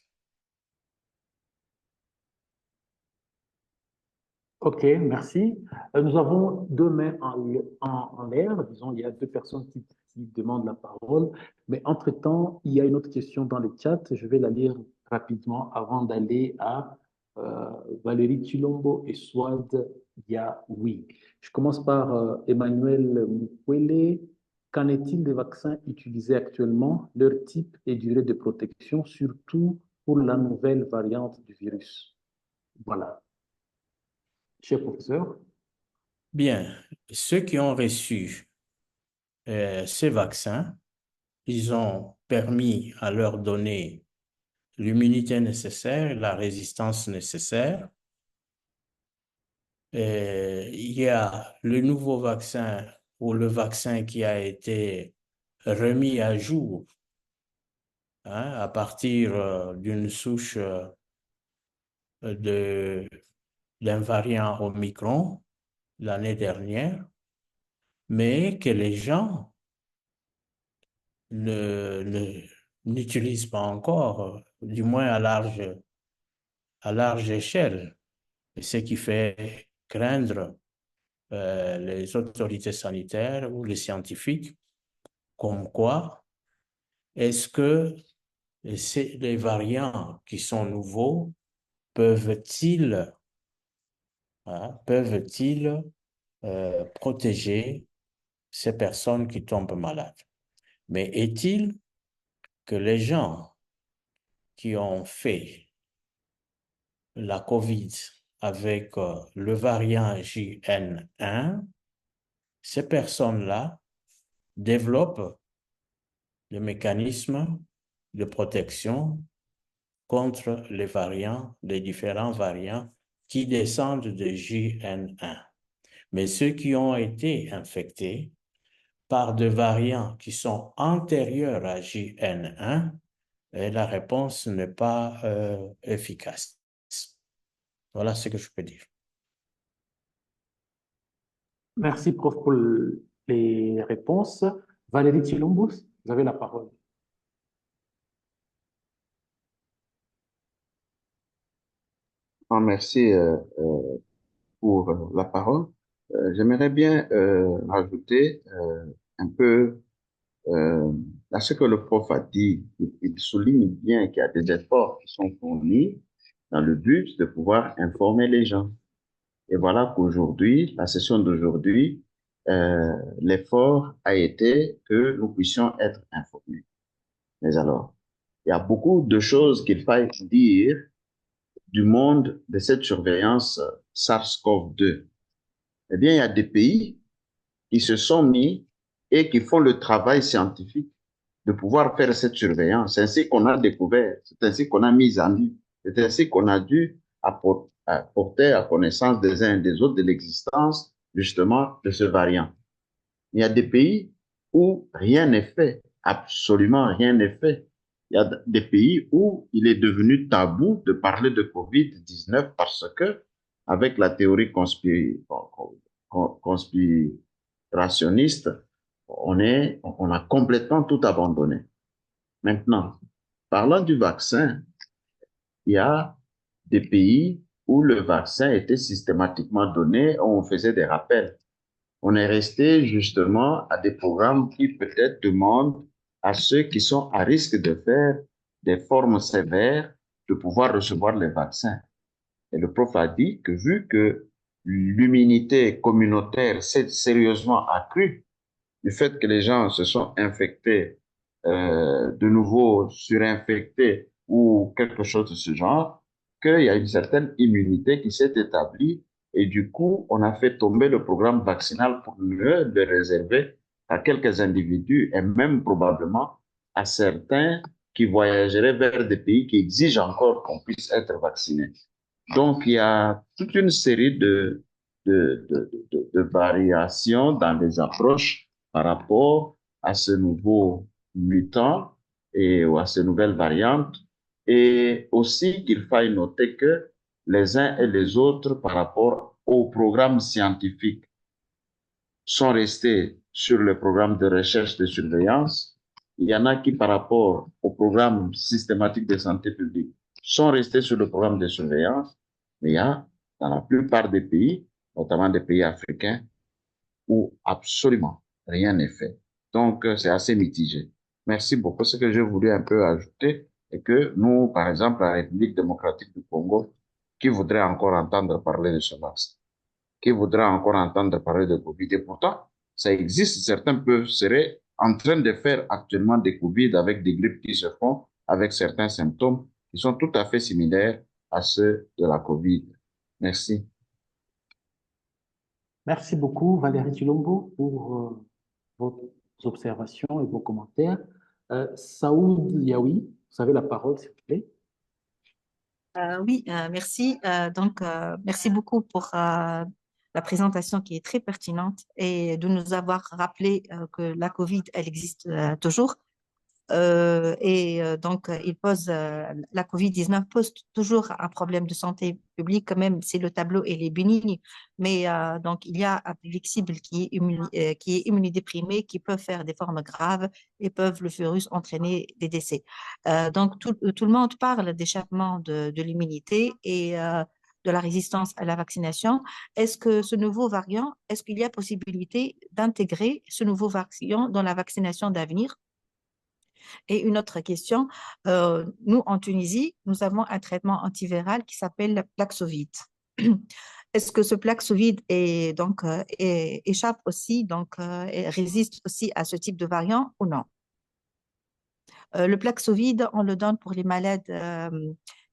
OK, merci. Nous avons deux mains en l'air. Disons, il y a deux personnes qui demandent la parole. Mais entre-temps, il y a une autre question dans le chat. Je vais la lire rapidement avant d'aller à Valérie Chilombo et Swad Yaoui. Je commence par Emmanuel Mukwele. Qu'en est-il des vaccins utilisés actuellement, leur type et durée de protection, surtout pour la nouvelle variante du virus? Voilà. Cher professeur. Bien, ceux qui ont reçu ces vaccins, ils ont permis à leur donner l'immunité nécessaire, la résistance nécessaire. Il y a le nouveau vaccin ou le vaccin qui a été remis à jour à partir d'une souche d'un variant Omicron l'année dernière, mais que les gens n'utilisent pas encore, du moins à large échelle, ce qui fait craindre les autorités sanitaires ou les scientifiques, comme quoi est-ce que les variants qui sont nouveaux peuvent-ils protéger ces personnes qui tombent malades? Mais est-il que les gens qui ont fait la COVID avec le variant JN1, ces personnes-là développent des mécanismes de protection contre les différents variants qui descendent de JN1. Mais ceux qui ont été infectés par des variants qui sont antérieurs à JN1, la réponse n'est pas efficace. Voilà ce que je peux dire. Merci, prof, pour les réponses. Valérie Chilombous, vous avez la parole. Merci pour la parole. J'aimerais bien rajouter un peu à ce que le prof a dit. Il souligne bien qu'il y a des efforts qui sont fournis dans le but de pouvoir informer les gens. Et voilà qu'aujourd'hui, la session d'aujourd'hui, l'effort a été que nous puissions être informés. Mais alors, il y a beaucoup de choses qu'il faille dire du monde de cette surveillance SARS-CoV-2. Eh bien, il y a des pays qui se sont mis et qui font le travail scientifique de pouvoir faire cette surveillance. C'est ainsi qu'on a découvert, c'est ainsi qu'on a mis en vue, c'est ainsi qu'on a dû apporter à connaissance des uns et des autres de l'existence, justement, de ce variant. Il y a des pays où rien n'est fait, absolument rien n'est fait. Il y a des pays où il est devenu tabou de parler de COVID-19 parce que, avec la théorie conspirationniste, on a complètement tout abandonné. Maintenant, parlant du vaccin, il y a des pays où le vaccin était systématiquement donné, où on faisait des rappels. On est resté justement à des programmes qui peut-être demandent à ceux qui sont à risque de faire des formes sévères de pouvoir recevoir les vaccins. Et le prof a dit que vu que l'immunité communautaire s'est sérieusement accrue, du fait que les gens se sont infectés, de nouveau surinfectés ou quelque chose de ce genre, qu'il y a une certaine immunité qui s'est établie et du coup, on a fait tomber le programme vaccinal pour le réserver à quelques individus et même probablement à certains qui voyageraient vers des pays qui exigent encore qu'on puisse être vacciné. Donc, il y a toute une série de variations dans les approches par rapport à ce nouveau mutant et ou à ces nouvelles variantes. Et aussi qu'il faille noter que les uns et les autres, par rapport au programme scientifique, sont restés sur le programme de recherche de surveillance. Il y en a qui, par rapport au programme systématique de santé publique, sont restés sur le programme de surveillance. Mais il y a, dans la plupart des pays, notamment des pays africains, où absolument rien n'est fait. Donc, c'est assez mitigé. Merci beaucoup. Ce que j'ai voulu un peu ajouter est que nous, par exemple, la République démocratique du Congo, qui voudrait encore entendre parler de ce vaccin? Qui voudra encore entendre parler de Covid? Et pourtant, ça existe. Certains seraient en train de faire actuellement des Covid avec des grippes qui se font, avec certains symptômes qui sont tout à fait similaires à ceux de la Covid. Merci. Merci beaucoup, Valérie Chilombo, pour vos observations et vos commentaires. Saoud Yaoui, vous avez la parole, s'il vous plaît. Oui, merci. Merci beaucoup pour la présentation qui est très pertinente et de nous avoir rappelé que la COVID, elle existe toujours. La COVID-19 pose toujours un problème de santé publique, quand même si le tableau il est bénigne. Mais donc, il y a un public cible qui est immunodéprimé, qui peut faire des formes graves et peuvent le virus entraîner des décès. Donc, tout le monde parle d'échappement de l'immunité et de la résistance à la vaccination. Est-ce que ce nouveau variant, est-ce qu'il y a possibilité d'intégrer ce nouveau variant dans la vaccination d'avenir? Et une autre question, nous en Tunisie, nous avons un traitement antiviral qui s'appelle la Paxlovid. Est-ce que ce Paxlovid échappe aussi, et résiste aussi à ce type de variant ou non? Le Paxlovid, on le donne pour les malades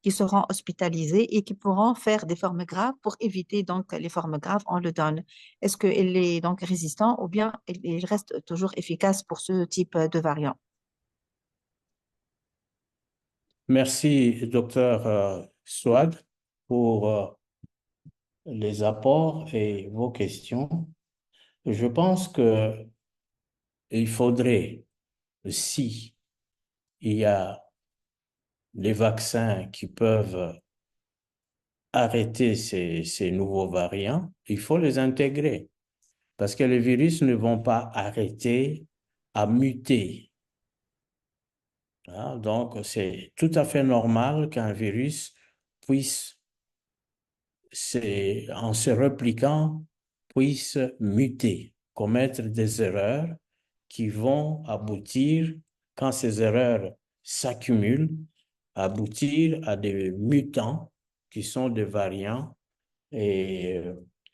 qui seront hospitalisés et qui pourront faire des formes graves. Pour éviter donc les formes graves, on le donne. Est-ce qu'il est donc résistant ou bien il reste toujours efficace pour ce type de variant? Merci, docteur Souad, pour les apports et vos questions. Je pense que il faudrait, si il y a les vaccins qui peuvent arrêter ces nouveaux variants, il faut les intégrer parce que les virus ne vont pas arrêter à muter. Donc, c'est tout à fait normal qu'un virus puisse, en se repliquant, puisse muter, commettre des erreurs qui vont aboutir, quand ces erreurs s'accumulent, aboutir à des mutants qui sont des variants, et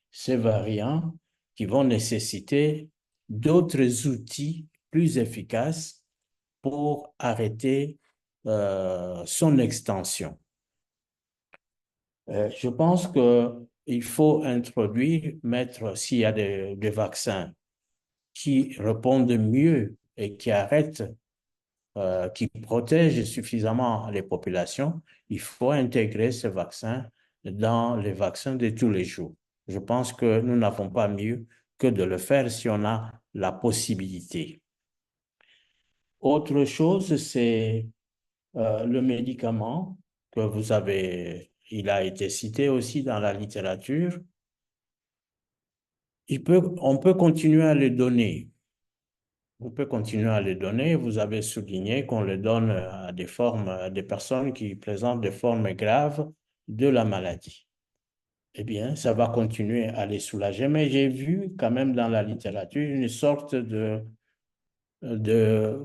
ces variants qui vont nécessiter d'autres outils plus efficaces pour arrêter son extension. Je pense qu'il faut introduire, s'il y a des vaccins qui répondent mieux et qui arrêtent, qui protègent suffisamment les populations, il faut intégrer ces vaccins dans les vaccins de tous les jours. Je pense que nous n'avons pas mieux que de le faire si on a la possibilité. Autre chose, c'est le médicament que vous avez, il a été cité aussi dans la littérature. On peut continuer à le donner. On peut continuer à le donner. Vous avez souligné qu'on le donne à des personnes qui présentent des formes graves de la maladie. Eh bien, ça va continuer à les soulager. Mais j'ai vu quand même dans la littérature une sorte de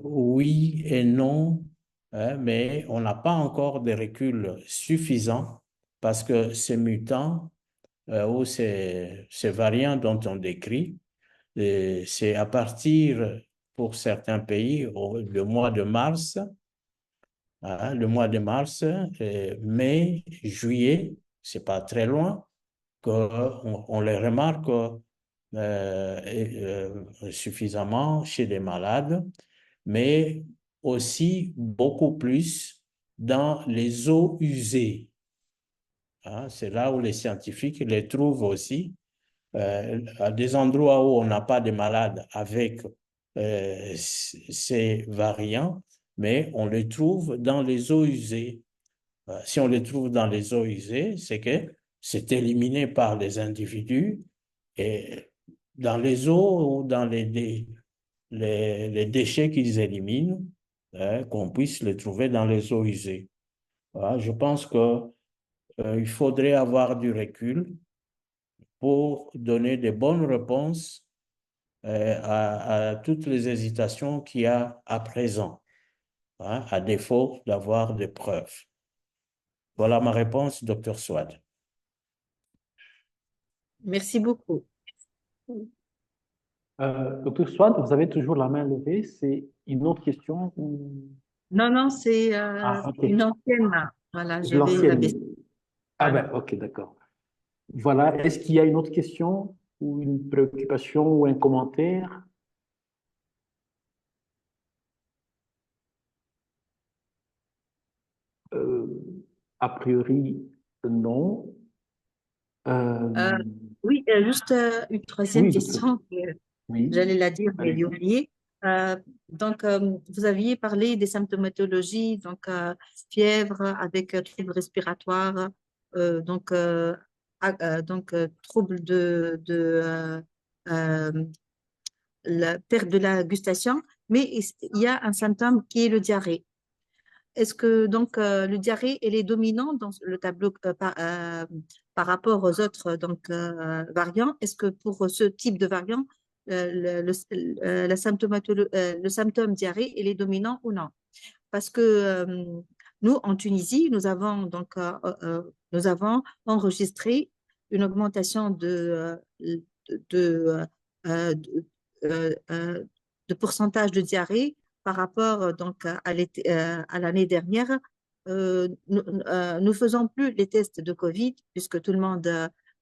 oui et non, hein, mais on n'a pas encore de recul suffisant parce que ces mutants ou ces variants dont on décrit, c'est à partir, pour certains pays, le mois de mars, hein, mai, juillet, c'est pas très loin, qu'on les remarque suffisamment chez les malades, mais aussi beaucoup plus dans les eaux usées. Hein, c'est là où les scientifiques les trouvent aussi, à des endroits où on n'a pas de malades avec ces variants, mais on les trouve dans les eaux usées. Si on les trouve dans les eaux usées, c'est que c'est éliminé par les individus et dans les eaux ou dans les déchets qu'ils éliminent, hein, qu'on puisse les trouver dans les eaux usées. Voilà, je pense qu'il faudrait avoir du recul pour donner des bonnes réponses à toutes les hésitations qu'il y a à présent, hein, à défaut d'avoir des preuves. Voilà ma réponse, Dr. Swad. Merci beaucoup. Dr. Swad, vous avez toujours la main levée. C'est une autre question ou... Non, non, c'est okay. une ancienne. Voilà, je vais L'ancienne. la baisser. Ah Voilà. ben, ok, d'accord. Voilà, est-ce qu'il y a une autre question ou une préoccupation ou un commentaire? A priori, non. Oui, juste une troisième question. Oui. J'allais la dire, mais Allez. j'ai oublié. Donc, vous aviez parlé des symptomatologies, donc fièvre avec troubles respiratoires, troubles la perte de la gustation, mais il y a un symptôme qui est le diarrhée. Est-ce que donc le diarrhée elle est dominant dans le tableau par rapport aux autres variants? Est-ce que pour ce type de variant, le symptôme diarrhée il est dominant ou non? Parce que nous en Tunisie nous avons enregistré une augmentation de pourcentage de diarrhée par rapport donc à l'année dernière. Nous faisons plus les tests de Covid puisque tout le monde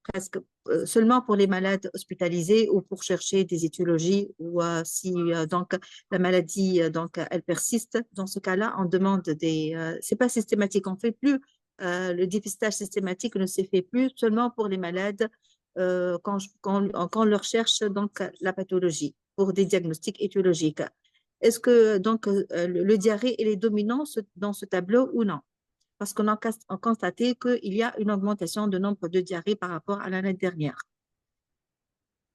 presque seulement pour les malades hospitalisés ou pour chercher des étiologies ou si donc la maladie donc elle persiste. Dans ce cas-là, on demande c'est pas systématique, on fait plus le dépistage systématique ne se fait plus seulement pour les malades quand on leur cherche donc la pathologie pour des diagnostics étiologiques. Est-ce que donc le diarrhée est dominant dans ce tableau ou non? Parce qu'on a constaté qu'il y a une augmentation de nombre de diarrhées par rapport à l'année dernière.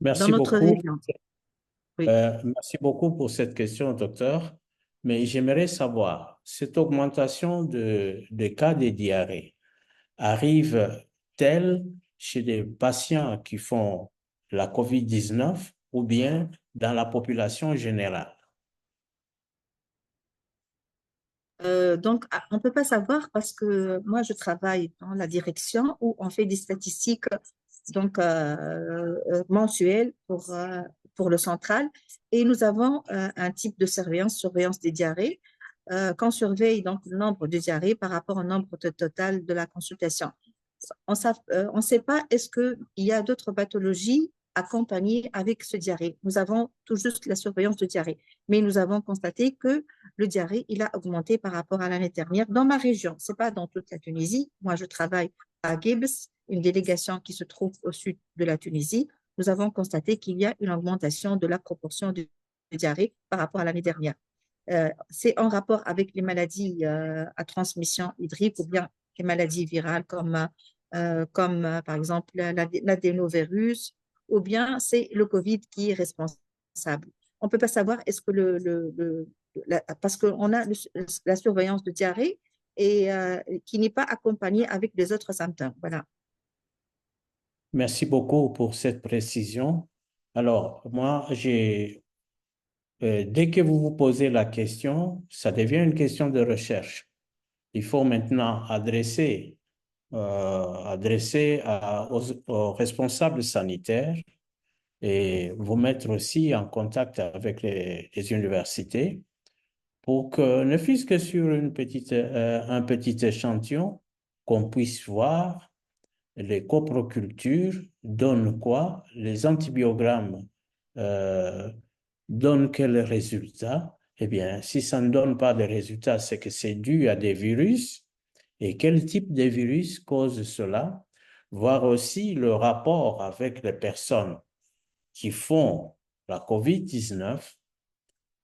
Merci dans notre beaucoup. région. Oui. Merci beaucoup pour cette question, docteur. Mais j'aimerais savoir, cette augmentation de cas de diarrhée arrive-t-elle chez des patients qui font la COVID-19 ou bien dans la population générale? On ne peut pas savoir parce que moi, je travaille dans la direction où on fait des statistiques mensuelles pour le central et nous avons un type de surveillance des diarrhées, qu'on surveille donc le nombre de diarrhées par rapport au nombre total de la consultation. On ne sait pas est-ce qu'il y a d'autres pathologies accompagnées avec ce diarrhée. Nous avons tout juste la surveillance de diarrhée, mais nous avons constaté que le diarrhée, il a augmenté par rapport à l'année dernière dans ma région. Ce n'est pas dans toute la Tunisie. Moi, je travaille à Gibbs, une délégation qui se trouve au sud de la Tunisie. Nous avons constaté qu'il y a une augmentation de la proportion de diarrhée par rapport à l'année dernière. C'est en rapport avec les maladies à transmission hydrique ou bien les maladies virales comme par exemple l'adénovirus, ou bien c'est le COVID qui est responsable. On ne peut pas savoir est-ce que parce qu'on a la surveillance de diarrhée et qui n'est pas accompagnée avec des autres symptômes. Voilà. Merci beaucoup pour cette précision. Alors, moi, dès que vous vous posez la question, ça devient une question de recherche. Il faut maintenant adresser aux responsables sanitaires et vous mettre aussi en contact avec les universités pour que, ne fût-ce que sur un petit échantillon, qu'on puisse voir les coprocultures donnent quoi, les antibiogrammes donnent quels résultats. Eh bien, si ça ne donne pas de résultats, c'est que c'est dû à des virus. Et quel type de virus cause cela? Voir aussi le rapport avec les personnes qui font la COVID-19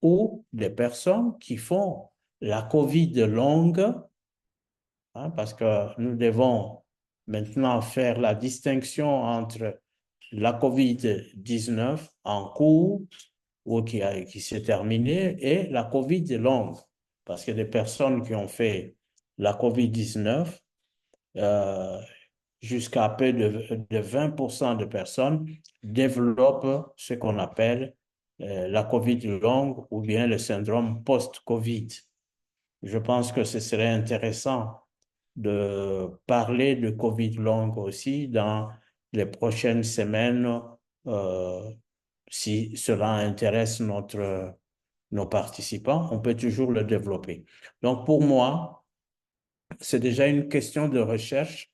ou les personnes qui font la COVID longue, hein, parce que nous devons maintenant faire la distinction entre la COVID-19 en cours ou qui s'est terminée et la COVID longue, parce que des personnes qui ont fait la COVID-19, jusqu'à peu de 20% de personnes développent ce qu'on appelle la COVID longue ou bien le syndrome post-COVID. Je pense que ce serait intéressant de parler de COVID longue aussi dans les prochaines semaines, si cela intéresse nos participants, on peut toujours le développer. Donc pour moi, c'est déjà une question de recherche,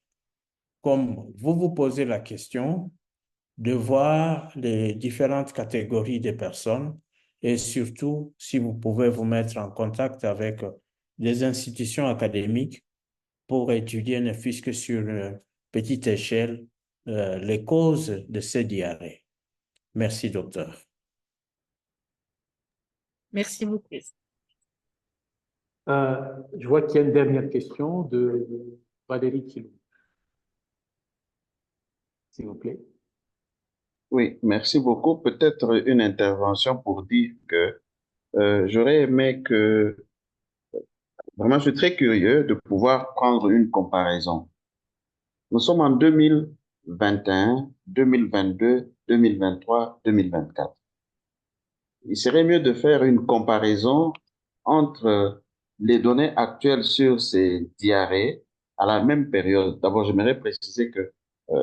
comme vous vous posez la question, de voir les différentes catégories de personnes et surtout, si vous pouvez vous mettre en contact avec des institutions académiques pour étudier, ne fût-ce que sur une petite échelle, les causes de ces diarrhées. Merci, docteur. Merci beaucoup. Je vois qu'il y a une dernière question de Valérie Kilou. S'il vous plaît. Oui, merci beaucoup. Peut-être une intervention pour dire que j'aurais aimé que... Vraiment, je suis très curieux de pouvoir prendre une comparaison. Nous sommes en 2021, 2022, 2023, 2024. Il serait mieux de faire une comparaison entre les données actuelles sur ces diarrhées à la même période. D'abord, j'aimerais préciser que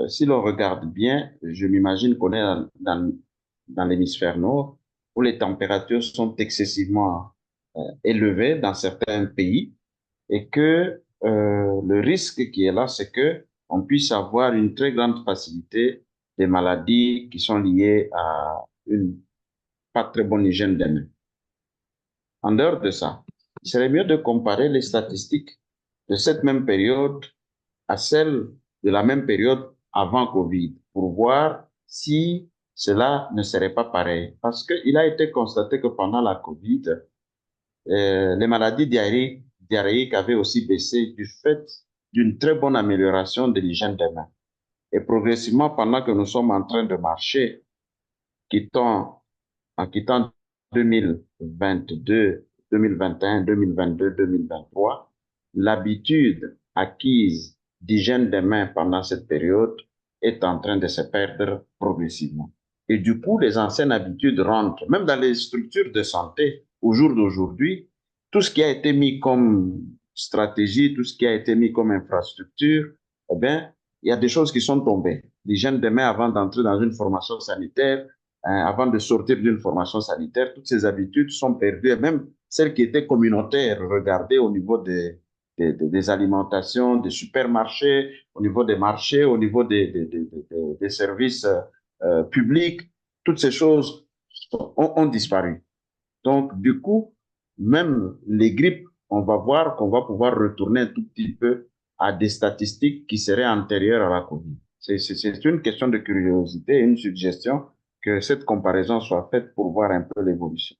si l'on regarde bien, je m'imagine qu'on est dans l'hémisphère nord où les températures sont excessivement élevées dans certains pays et que le risque qui est là, c'est que on puisse avoir une très grande facilité des maladies qui sont liées à une pas très bonne hygiène des mains. En dehors de ça, il serait mieux de comparer les statistiques de cette même période à celles de la même période avant Covid pour voir si cela ne serait pas pareil. Parce qu'il a été constaté que pendant la Covid, les maladies diarrhéiques avaient aussi baissé du fait d'une très bonne amélioration de l'hygiène des mains. Et progressivement, pendant que nous sommes en train de marcher, en quittant 2022, 2021, 2022, 2023, l'habitude acquise d'hygiène des mains pendant cette période est en train de se perdre progressivement. Et du coup, les anciennes habitudes rentrent. Même dans les structures de santé, au jour d'aujourd'hui, tout ce qui a été mis comme stratégie, tout ce qui a été mis comme infrastructure, eh bien, il y a des choses qui sont tombées. Les jeunes demain, avant d'entrer dans une formation sanitaire, avant de sortir d'une formation sanitaire, toutes ces habitudes sont perdues. Et même celles qui étaient communautaires, regardez au niveau des alimentations, des supermarchés, au niveau des marchés, au niveau des services publics, toutes ces choses ont disparu. Donc, du coup, même les grippes, on va voir qu'on va pouvoir retourner un tout petit peu à des statistiques qui seraient antérieures à la COVID. C'est une question de curiosité, une suggestion que cette comparaison soit faite pour voir un peu l'évolution.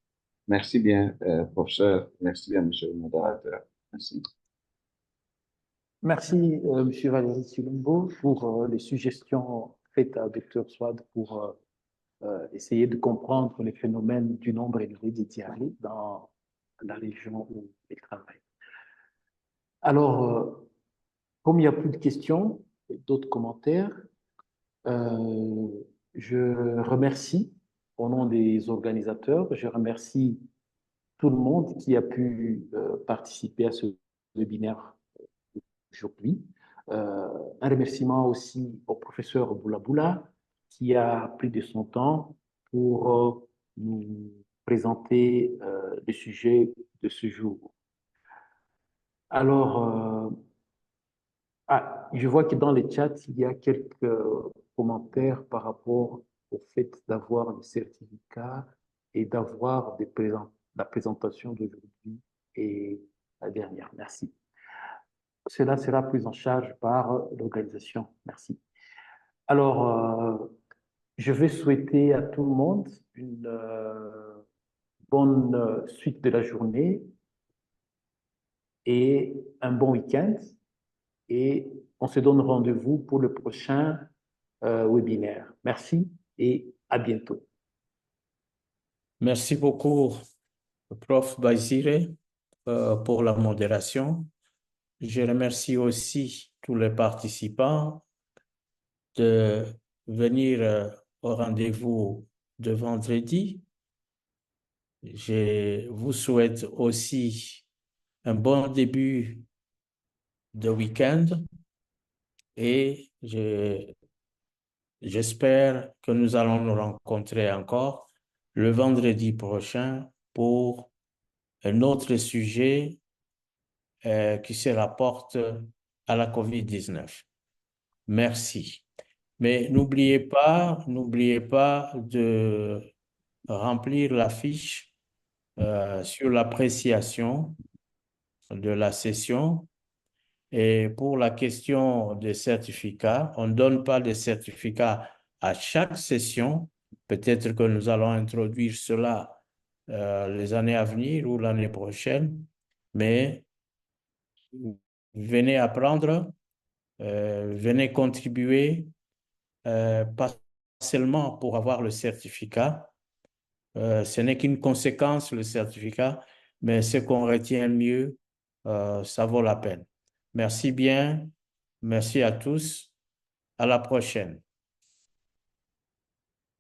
Merci bien, professeur. Merci bien, monsieur le modérateur. Merci. Merci, monsieur Valéry Chilombo, pour les suggestions faites à Dr Swad pour essayer de comprendre les phénomènes du nombre élevé des diarrhées dans la région où il travaille. Alors, comme il n'y a plus de questions et d'autres commentaires, je remercie au nom des organisateurs, je remercie tout le monde qui a pu participer à ce webinaire aujourd'hui. Un remerciement aussi au professeur Boulaboula qui a pris de son temps pour nous présenter le sujet de ce jour. Alors, je vois que dans le chat, il y a quelques commentaires par rapport au fait d'avoir le certificat et d'avoir la présentation d'aujourd'hui et la dernière. Merci. Cela sera pris en charge par l'organisation. Merci. Alors, je vais souhaiter à tout le monde une bonne suite de la journée et un bon week-end. Et on se donne rendez-vous pour le prochain webinaire. Merci et à bientôt. Merci beaucoup, Prof. Baïsire, pour la modération. Je remercie aussi tous les participants de venir au rendez-vous de vendredi. Je vous souhaite aussi un bon début de week-end et j'espère que nous allons nous rencontrer encore le vendredi prochain pour un autre sujet qui se rapporte à la COVID-19. Merci. Mais n'oubliez pas de remplir la fiche sur l'appréciation de la session. Et pour la question des certificats, on ne donne pas de certificats à chaque session. Peut-être que nous allons introduire cela les années à venir ou l'année prochaine, mais venez apprendre, venez contribuer, pas seulement pour avoir le certificat. Ce n'est qu'une conséquence, le certificat, mais ce qu'on retient mieux, ça vaut la peine. Merci bien. Merci à tous. À la prochaine.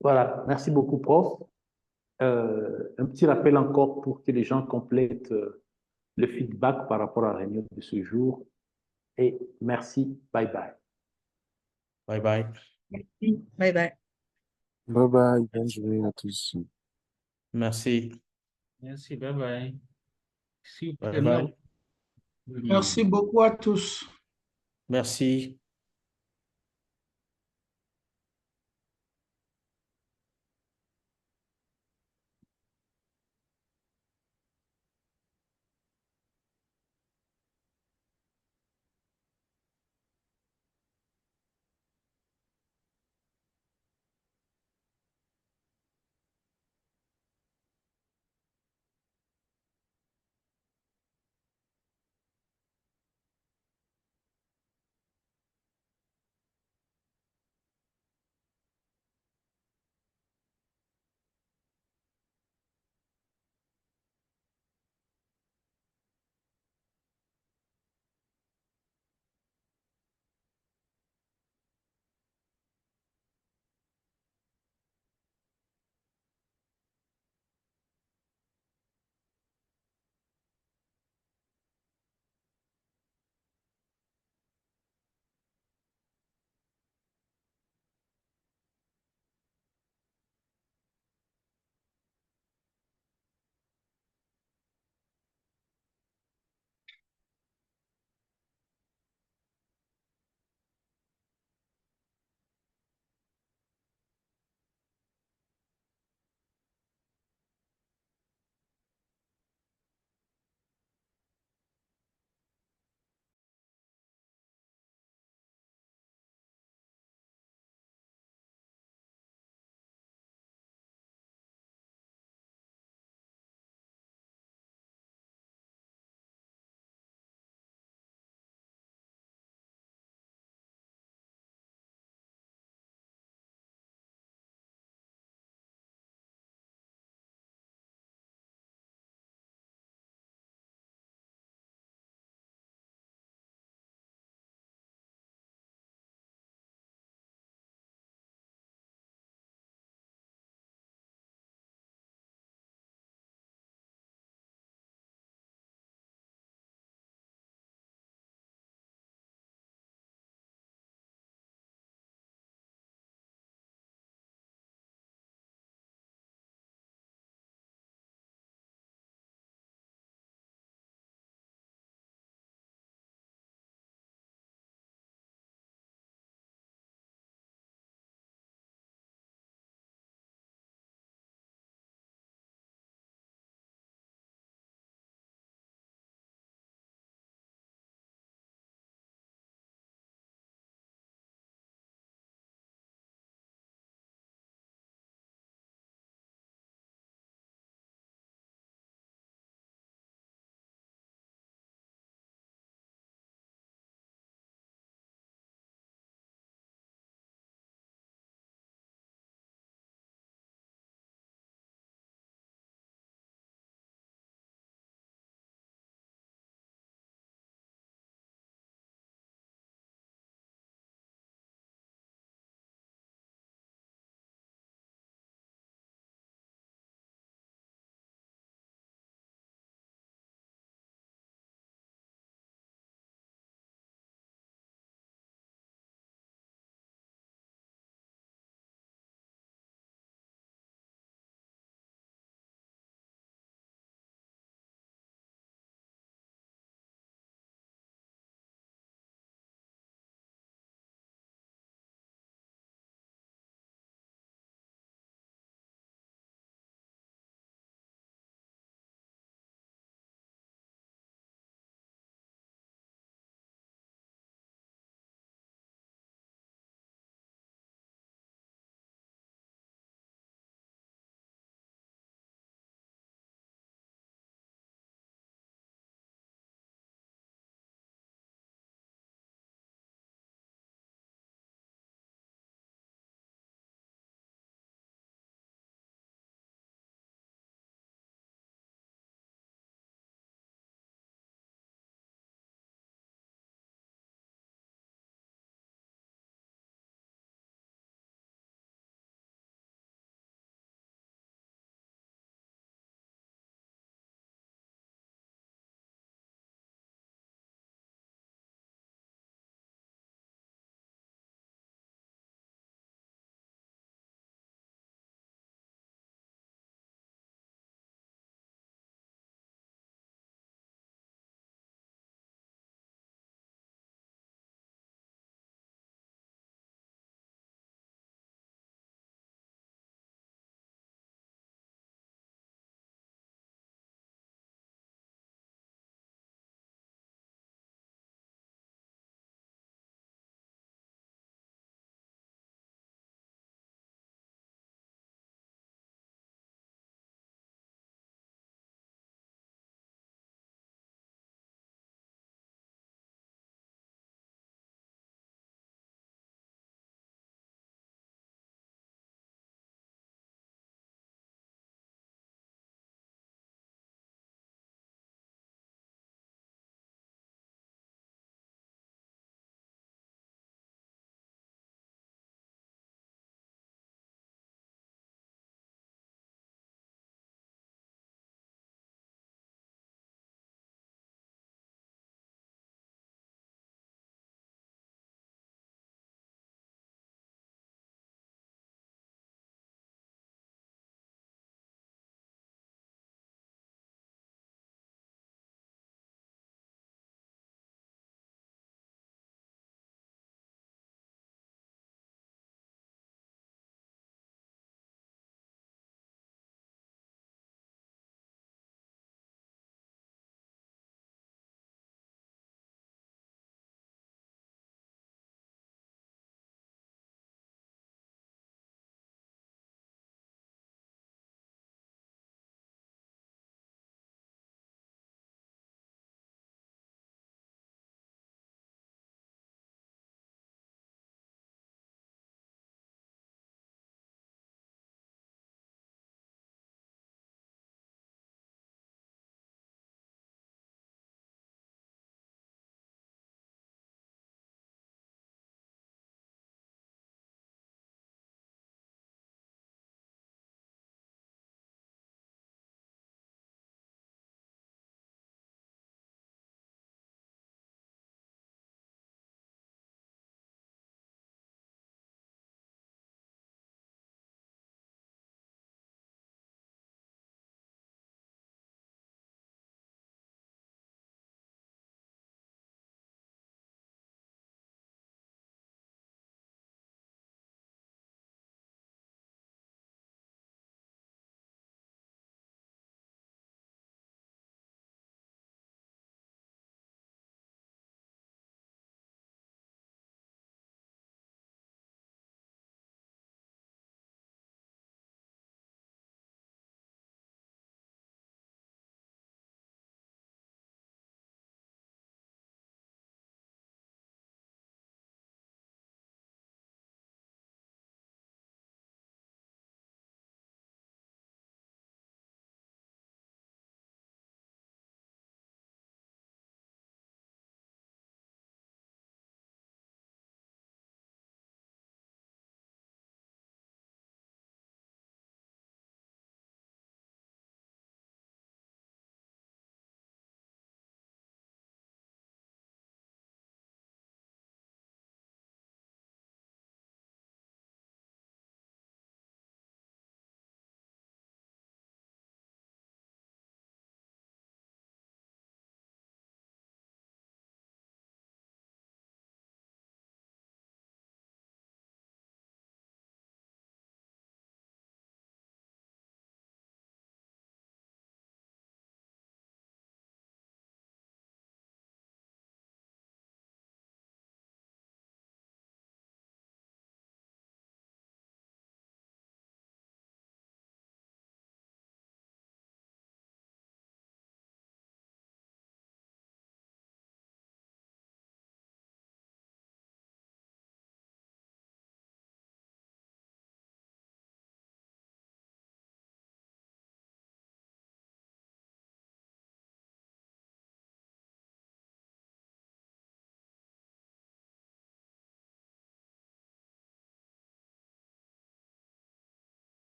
Voilà. Merci beaucoup, prof. Un petit rappel encore pour que les gens complètent le feedback par rapport à la réunion de ce jour. Et merci. Bye bye. Bye bye. Merci. Bye bye. Bye bye. Bonne journée à tous. Merci. Merci. Bye bye. Bye bye. Merci beaucoup à tous. Merci.